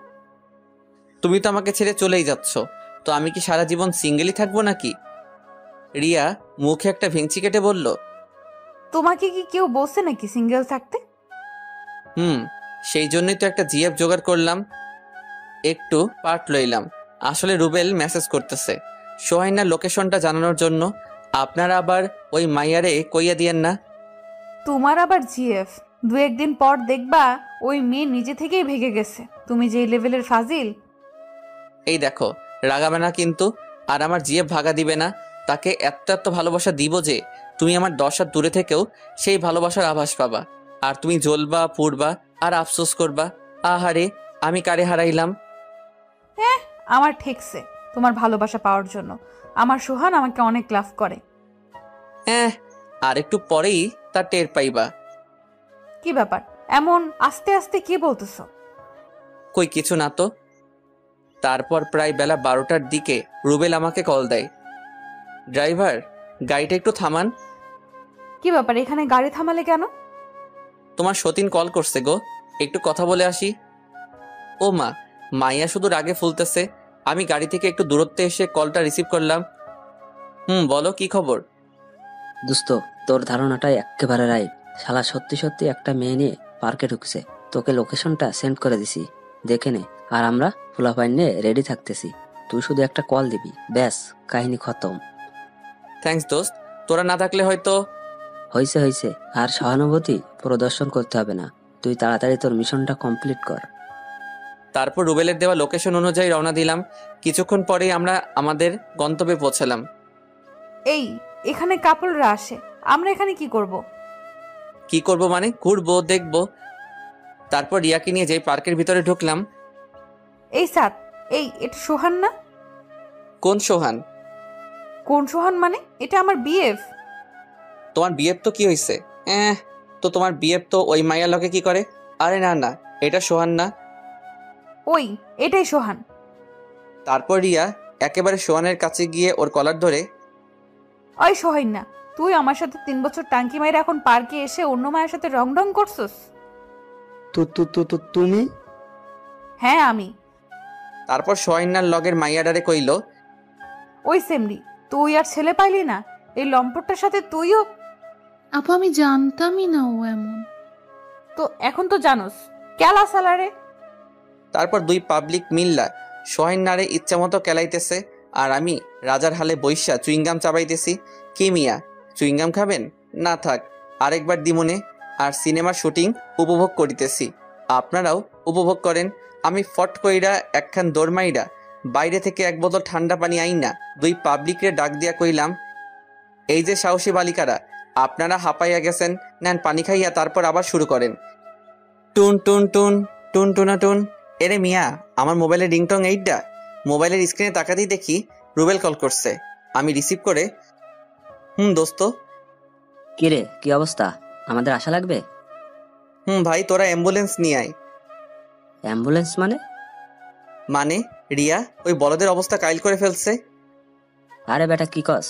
তুমি তো আমাকে ছেড়ে চলেই যাচ্ছ, তো আমি কি সারা জীবন সিঙ্গেলই থাকবো নাকি? রিয়া মুখে একটা ভেঙচি কেটে বলল, তোমাকে কি কেউ বলছে নাকি সিঙ্গেল থাকতে? সেই জন্যই তো একটা জিএফ জোগাড় করলাম, একটু পার্ট লইলাম। আসলে রুবেল মেসেজ করতেছে সোহাইনার লোকেশনটা জানানোর জন্য। আপনারা আবার ওই মাইয়ারে কইয়া দিয়েন না। তোমার আবার জিএফ? দু একদিন পর দেখবা ওই মেয়ে নিজে থেকেই ভেগে গেছে। তুমি যে লেভেলের ফাজিল। এই দেখো, রাগাবে না কিন্তু, আর আমার জিএফ ভাগা দিবে না। তাকে এত এত ভালোবাসা দিব যে তুমি আমার 10 হাত দূরে থেকেও সেই ভালোবাসার আভাস পাবা, আর তুমি জ্বলবা, পুড়বা আর আফসোস করবা, আহারে আমি কারে হারাইলাম। হ্যাঁ, আমার ঠেকছে তোমার ভালোবাসা পাওয়ার জন্য। আমার সোহান আমাকে অনেক লাভ করে। হ্যাঁ, আর একটু পরেই তা টের পাইবা। কি ব্যাপার, এমন আস্তে আস্তে কি বলতেছো? কই কিছু না তো। তারপর প্রায় বেলা 12টার দিকে রুবেল আমাকে কল দেয়, ড্রাইভার, গাড়িটা একটু থামান। কি ব্যাপার, এখানে গাড়ি থামালে কেন? তোমার সতীন কল করছে গো, একটু কথা বলে আসি। ও মা, মাইয়া শুধু রাগে ফুলতেছে। আমি গাড়ি থেকে একটু দূরত্বে এসে কলটা রিসিভ করলাম। বলো, কি খবর? দোস্ত, তোর ধারণাটাই একেবারে রাইট। শালা সত্যি সত্যি একটা মেয়ে নিয়ে পার্কে ঢুকছে। তোকে লোকেশনটা সেন্ড করে দিছি, দেখে নে। আর আমরা ফুলাফাইন নিয়ে রেডি থাকতেছি, তুই শুধু একটা কল দিবি, ব্যাস কাহিনী খতম। থ্যাঙ্কস দোস্ত, তোরা না থাকলে হয়তো। হয়েছে, আর সহানুভূতি প্রদর্শন করতে হবে না। তুই তাড়াতাড়ি তোর মিশনটা কমপ্লিট কর। তারপর রুবেলের দেওয়া লোকেশন অনুযায়ী রওনা দিলাম। কিছুক্ষণ পরেই আমরা আমাদের গন্তব্যে পৌঁছালাম। এই এখানে কাপলরা আসে, আমরা এখানে কি করব? কি করব মানে? ঘুরবো, দেখবো। তারপর রিয়াকে নিয়ে যেই পার্কের ভিতরে ঢুকলাম। এই সাত, এটা সোহান না? কোন সোহান? কোন সোহান মানে? এটা আমার বিএফ। তোমার বিএফ তো কি হয়েছে? তো তোমার বিএফ তো ওই মাইয়া লকে কি করে? আরে না না, এটা সোহান না। এটাই সোহান। তারপর রিয়া একেবারে সোহানের কাছে গিয়ে ওর কলার ধরে, ওই সোহান না, তুই আমার সাথে 3 বছর টাঙ্কি মাইরা এখন পার্কে এসে অন্য মায়ের সাথে রং রং করছস? তুমি? হ্যাঁ আমি। তারপর সোহাইনার লগের মাইয়াডারে কইল, ওই সেমরি, তুই আর ছেলে পাইলি না? এই লম্পটটার সাথে তুইও? আপু আমি জানতামই না ও এমন। তো এখন তো জানোস, কেলা সালারে। তারপর 2 পাবলিক মিল্লা সোহাইনারে ইচ্ছা মতো কেলাইতেছে, আর আমি রাজার হালে বৈশা চুইংগাম চাবাইতেছি। কি মিয়া, চুইংগাম খাবেন? না থাক, আরেকবার দিমনে। আর সিনেমার শুটিং উপভোগ করিতেছি, আপনারাও উপভোগ করেন। আমি ফট কইরা একখান দৌড়মাইরা বাইরে থেকে 1 বোতল ঠান্ডা পানি আইনা 2 পাবলিকরে ডাক দিয়া কইলাম, এই যে সাহসী বালিকারা, আপনারা হাঁপাইয়া গেছেন, নেন পানি খাইয়া তারপর আবার শুরু করেন। টুন টুন টুন টুন টুনা টুন। এরে মিয়া, আমার মোবাইলের রিংটং এইটা। মোবাইলের স্ক্রিনে তাকাতেই দেখি রুবেল কল করছে। আমি রিসিভ করে, দোস্ত। কিরে, কি অবস্থা? আমাদের আশা লাগবে? ভাই, তোরা অ্যাম্বুলেন্স নিয়ে আয়। অ্যাম্বুলেন্স মানে? মানে রিয়া ওই বলদের অবস্থা কাইল করে ফেলছে। আরে বেটা, কি কস?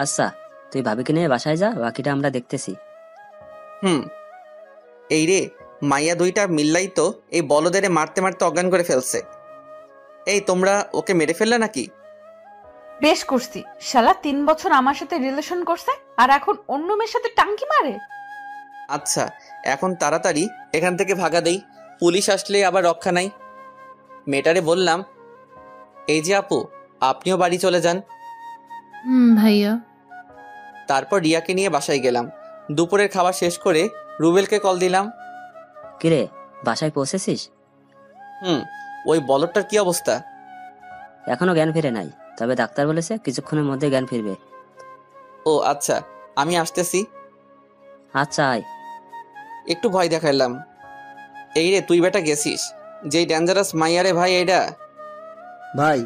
আচ্ছা, তুই ভাবিকে নিয়ে বাসায় যা, বাকিটা আমরা দেখতেছি। এই রে, মাইয়া 2টা মিল্লাই তো এই বলদের মারতে মারতে অজ্ঞান করে ফেলছে। এই তোমরা ওকে মেরে ফেললে নাকি? বেশ করছি, শালা 3 বছর আমার সাথে রিলেশন করছে আর এখন অন্য মেয়ের সাথে টাঙ্কি মারে। আচ্ছা, এখন তাড়াতাড়ি এখান থেকে ভাগা দেই, পুলিশ আসলে আবার রক্ষা নাই। মেয়েটারে বললাম, এই যে আপু, আপনিও বাড়ি চলে যান। ভাইয়া। তারপর রিয়াকে নিয়ে বাসায় গেলাম। দুপুরের খাবার শেষ করে রুবেলকে কল দিলাম। কিরে, বাসায় পৌঁছেছিস? ওই বলদটার কি অবস্থা? এখনো জ্ঞান ফিরে নাই, তবে ডাক্তার বলেছে কিছুক্ষণের মধ্যে জ্ঞান ফিরবে। ও আচ্ছা, আমি আসতেছি। আচ্ছা আয়। একটু ভয় দেখাইলাম। এই রে, তুই বেটা গেছিস যেই ডেঞ্জারাস মাইয়ারে ভাই। এইটা ভাই,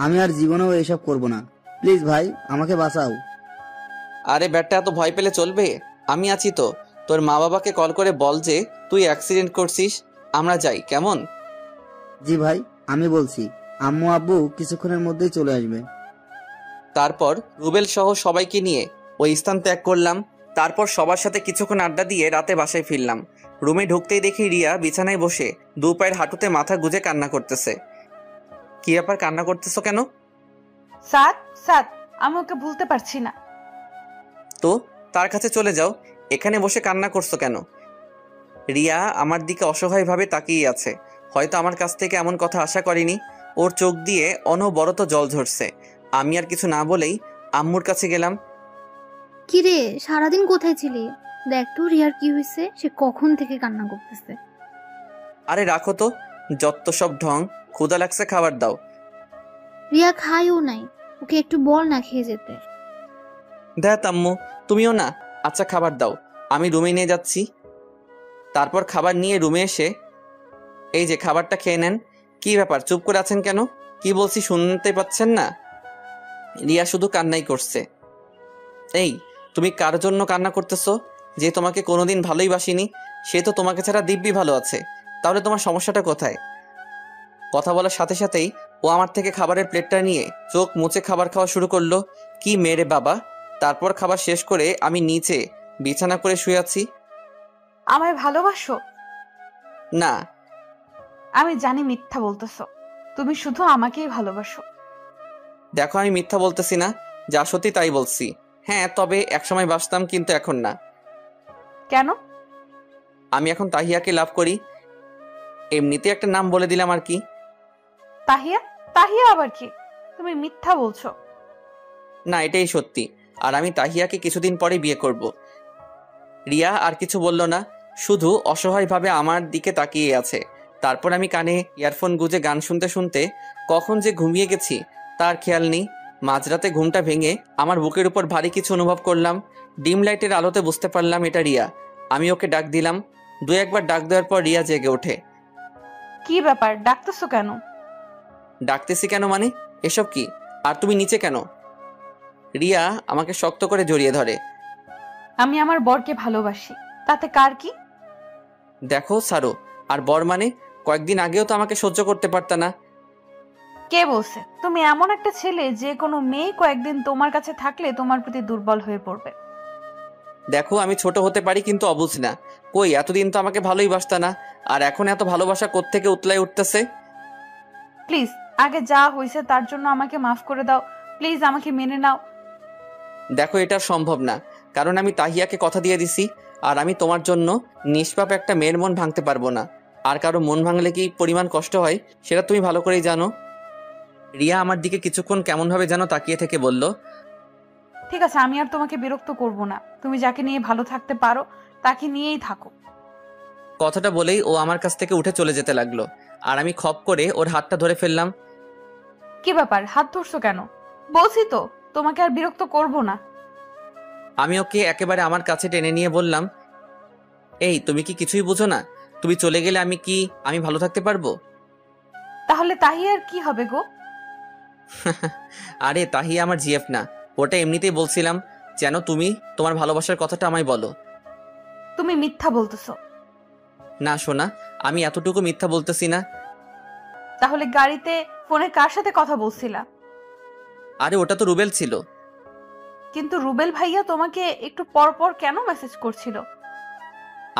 আমি আর জীবনেও এসব করব না, প্লিজ ভাই আমাকে বাঁচাও। আরে বেটা, এত ভয় পেলে চলবে? আমি আছি তো। তোর মা বাবাকে কল করে বল যে তুই অ্যাক্সিডেন্ট করছিস, আমরা যাই, কেমন? জি ভাই, আমি বলছি, আম্মু আব্বু কিছুক্ষণের মধ্যেই চলে আসবে। তারপর রুবেল সহ সবাইকে নিয়ে ওই স্থান ত্যাগ করলাম। তারপর সবার সাথে কিছুক্ষণ আড্ডা দিয়ে রাতে বাসায় ফিরলাম। রুমে ঢুকতেই দেখি রিয়া বিছানায় বসে 2 পায়ের হাঁটুতে মাথা গুজে কান্না করতেছে। কি ব্যাপার, কান্না করতেছো কেন? সাত, আমি ওকে ভুলতে পারছি না। তো তার কাছে চলে যাও, এখানে বসে কান্না করছো কেন? রিয়া আমার দিকে অসহায়ভাবে তাকিয়ে আছে। হয়তো আমার কাছ থেকে এমন কথা আশা করেনি। ওর চোখ দিয়ে অনবরত জল ঝরছে। আমি আর কিছু না বলেই আম্মুর কাছে গেলাম। কিরে, সারাদিন কোথায় ছিলি? দেখ তো রিয়ার কি হয়েছে, সে কখন থেকে কান্না করতেছে। আরে রাখো তো, যত সব ঢং। ক্ষুধা লাগছে, খাবার দাও। রিয়া খায়ও নাই, ওকে একটু বল না খেয়ে যেতে। দেখ আম্মু, তুমিও না। আচ্ছা খাবার দাও, আমি রুমে নিয়ে যাচ্ছি। তারপর খাবার নিয়ে রুমে এসে, এই যে খাবারটা খেয়ে নেন। কি ব্যাপার, চুপ করে আছেন কেন? কি বলছি শুনতে পাচ্ছেন না? রিয়া শুধু কান্নাই করছে। এই, তুমি কার জন্য কান্না করতেছো? যে তোমাকে কোনোদিন ভালোই বাসিনি, সে তো তোমাকে ছাড়া দিব্যি ভালো আছে। তাহলে তোমার সমস্যাটা কোথায়? কথা বলার সাথে সাথেই ও আমার থেকে খাবারের প্লেটটা নিয়ে চোখ মুছে খাবার খাওয়া শুরু করলো। কি মেরে বাবা! তারপর খাবার শেষ করে আমি নিচে বিছানা করে শুয়ে আছি। আমায় ভালোবাসো? না। আমি জানি মিথ্যা বলতেছো, তুমি শুধু আমাকেই ভালোবাসো। দেখো, আমি মিথ্যা বলতেছি না, যা সত্যি তাই বলছি। হ্যাঁ, তবে একসময় বাসতাম, কিন্তু এখন না। কেন? আমি এখন তাহিয়াকে লাভ করি। এমনিতে একটা নাম বলে দিলাম আর কি। তাহিয়া? তাহিয়া আবার কি? তুমি মিথ্যা বলছো। না, এটাই সত্যি। আর আমি তাহিয়াকে কিছুদিন পরে বিয়ে করব। রিয়া আর কিছু বলল না, শুধু অসহায়ভাবে আমার দিকে তাকিয়ে আছে। তারপর আমি কানে ইয়ারফোন গুজে গান শুনতে শুনতে কখন যে ঘুমিয়ে গেছি তার খেয়াল নেই। মাঝরাতে ঘুমটা ভেঙে আমার বুকের উপর ভারী কিছু অনুভব করলাম। ডিম লাইটের আলোতে বুঝতে পারলাম এটা রিয়া। আমি ওকে ডাক দিলাম। 2-1 বার ডাক দেওয়ার পর রিয়া জেগে ওঠে। কি ব্যাপার, ডাকতেছো কেন? ডাকতেছি কেন মানে? এসব কি? আর তুমি নিচে কেন? রিয়া আমাকে শক্ত করে জড়িয়ে ধরে। আমি আমার বরকে ভালোবাসি, তাতে কার কি? দেখো সারো, আর বর মানে? কয়েকদিন আগেও তো আমাকে সহ্য করতে পারতা না। কে বলছে? তুমি এমন একটা ছেলে যে কোনো মেয়ে কয়েকদিন তোমার কাছে থাকলে তোমার প্রতি দুর্বল হয়ে পড়বে। দেখো আমি ছোট হতে পারি কিন্তু অবুঝ না। কই এতদিন তো আমাকে ভালোই বাসতা না, আর এখন এত ভালোবাসা কোত্থেকে উতলাই উঠতেছে। প্লিজ, আগে যা হয়েছে তার জন্য আমাকে মাফ করে দাও। প্লিজ আমাকে মেনে নাও। দেখো এটা সম্ভব না, কারণ আমি তাহিয়াকে কথা দিয়ে দিছি, আর আমি তোমার জন্য নিষ্পাপ একটা মেয়ের মন ভাঙতে পারবো না। আর কারো মন ভাঙলে কি পরিমাণ কষ্ট হয় সেটা তুমি ভালো করেই জানো। রিয়া আমার দিকে কিছুক্ষণ কেমনভাবে যেন তাকিয়ে থেকে বলল, ঠিক আছে, আমি আর তোমাকে বিরক্ত করব না। তুমি যাকে নিয়ে ভালো থাকতে পারো তাকে নিয়েই থাকো। কথাটা বলেই ও আমার কাছ থেকে উঠে চলে যেতে লাগলো, আর আমি খপ করে ওর হাতটা ধরে ফেললাম। কি ব্যাপার, হাত ধরছো কেন? বলছি তো তোমাকে আর বিরক্ত করব না। আমি ওকে একেবারে আমার কাছে টেনে নিয়ে বললাম, এই তুমি কি কিছুই বুঝো না? তুমি চলে গেলে আমি ভালো থাকতে পারবো? তাহলে তাহিয়ার কি হবে গো? আরে তাহিয়া আমার জিএফ না, ওটা এমনিতেই বলছিলাম যেন তুমি তোমার ভালোবাসার কথাটা আমায় বলো। তুমি মিথ্যা বলতেছো। না সোনা, আমি এতটুকু মিথ্যা বলতেছি না। তাহলে গাড়িতে ফোনে কার সাথে কথা বলছিলা? আরে ওটা তো রুবেল ছিল। কিন্তু রুবেল ভাইয়া তোমাকে একটু পর পর কেন মেসেজ করছিল?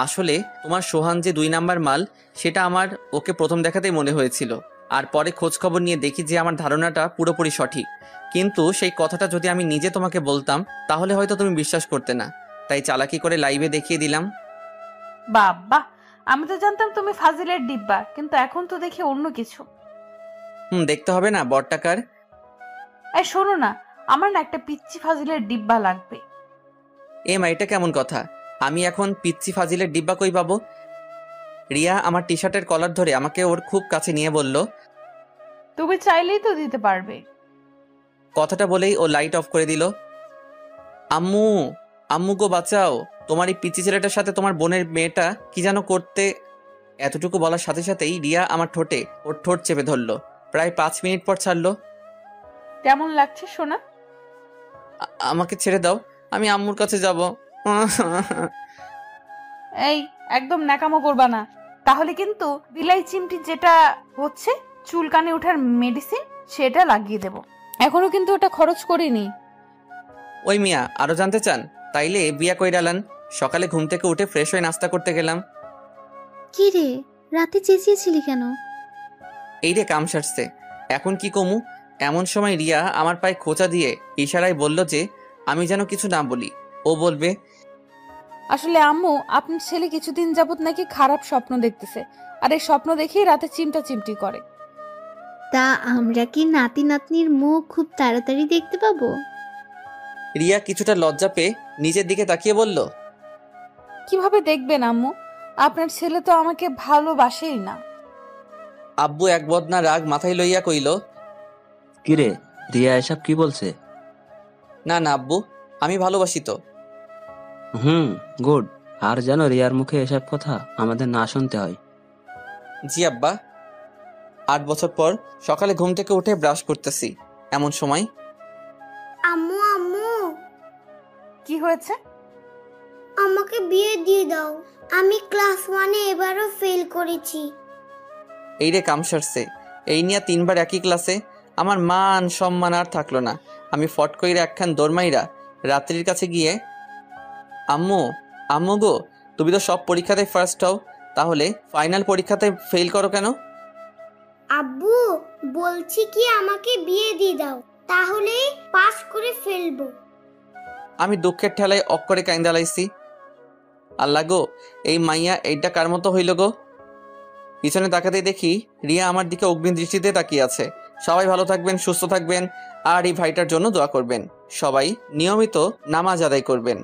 আসলে তোমার সোহান যে 2 নাম্বার মাল, সেটা আমার ওকে প্রথম দেখাতেই মনে হয়েছিল, আর পরে খোঁজ খবর নিয়ে দেখি যে আমার ধারণাটা পুরোপুরি সঠিক। কিন্তু সেই কথাটা যদি আমি নিজে তোমাকে বলতাম তাহলে হয়তো তুমি বিশ্বাস করতে না, তাই চালাকি করে লাইভে দেখিয়ে দিলাম। বাবা, আমি তো জানতাম তুমি ফাজিলের ডিব্বা, কিন্তু এখন তো দেখি অন্য কিছু। দেখতে হবে না বড়টাকার। এই শোনো না, আমার না একটা পিচ্চি ফাজিলের ডিব্বা লাগবে। এটা কেমন কথা? আমি এখন পিচ্চি ফাজিলের ডিব্বা কই পাবো? রিয়া আমার টি শার্টের কলার ধরে আমাকে ওর খুব কাছে নিয়ে বলল, তুমি চাইলেই তো দিতে পারবে। কথাটা বলেই ও লাইট অফ করে দিল। আম্মু, আম্মু গো বাঁচাও, তোমার এই পিচ্চি ছেলেটার সাথে তোমার বোনের মেয়েটা কি যেন করতে। এতটুকু বলার সাথে সাথেই রিয়া আমার ঠোঁটে ওর ঠোঁট চেপে ধরলো। প্রায় 5 মিনিট পর ছাড়লো। কেমন লাগছে সোনা? আমাকে ছেড়ে দাও, আমি আম্মুর কাছে যাব। এই একদম ন্যাকামো করবা না, তাহলে কিন্তু বিলাই চিমটি যেটা হচ্ছে চুলকানে ওঠার মেডিসিন সেটা লাগিয়ে দেব। এখনো কিন্তু ওটা খরচ করিনি। ওই মিয়া আরো জানতে চান? তাইলে বিয়া কইরালান। সকালে ঘুম থেকে উঠে ফ্রেশ হয়ে নাস্তা করতে গেলাম। কি রে, রাতে চেঁচিয়েছিলি কেন? এই রে কাম সারছে, এখন কি কমু? এমন সময় রিয়া আমার পায়ে খোঁচা দিয়ে ইশারায় বলল যে আমি যেন কিছু না বলি। ও বলবে, আসলে আম্মু, আপনার ছেলে কিছুদিন যাবত নাকি খারাপ স্বপ্ন দেখতেছে, আর এই স্বপ্ন দেখেই রাতে চিমটা চিমটি করে। তা আমরা কি নাতি নাতনির মুখ খুব তাড়াতাড়ি দেখতে পাবো? রিয়া কিছুটা লজ্জা পেয়ে নিজের দিকে তাকিয়ে বলল, কিভাবে দেখবেন আম্মু? আপনার ছেলে তো আমাকে ভালোবাসেই না। আব্বু এক বদনা রাগ মাথায় লইয়া কইল, কিরে রিয়া এসব কি বলছে? না না আব্বু, আমি ভালোবাসি তো। গুড। আর যেন রিয়ার মুখে এসব কথা আমাদের না শুনতে হয়। জি আব্বা। 8 বছর পর সকালে ঘুম থেকে উঠে ব্রাশ করতেছি, এমন সময় আম্মু আম্মু, কি হয়েছে? আমাকে বিয়ে দিয়ে দাও, আমি ক্লাস 1-এ এবারও ফেল করেছি। এই রে কাম সারছে, এই নিয়ে 3 বার একই ক্লাসে। আমার মান সম্মান আর থাকলো না। আমি ফট কইরা একখান দৌড়মাইরা রাত্রির কাছে গিয়ে, আম্মু আম্মু গো, তুমি তো সব পরীক্ষাতে ফার্স্ট হও, তাহলে ফাইনাল পরীক্ষাতে ফেল করো কেন? আব্বু বলছি কি আমাকে বিয়ে দিয়ে দাও, তাহলে পাস করে ফেলবো। আমি দুঃখের ঠেলায় অক্করে কাইন্দা লাইছি। আল্লাহ গো, এই মাইয়া এইটা কার মতো হইল গো। পিছনে তাকাতে দেখি রিয়া আমার দিকে অগ্নি দৃষ্টিতে তাকিয়ে আছে। সবাই ভালো থাকবেন, সুস্থ থাকবেন, আর এই ভাইটার জন্য দোয়া করবেন। সবাই নিয়মিত নামাজ আদায় করবেন।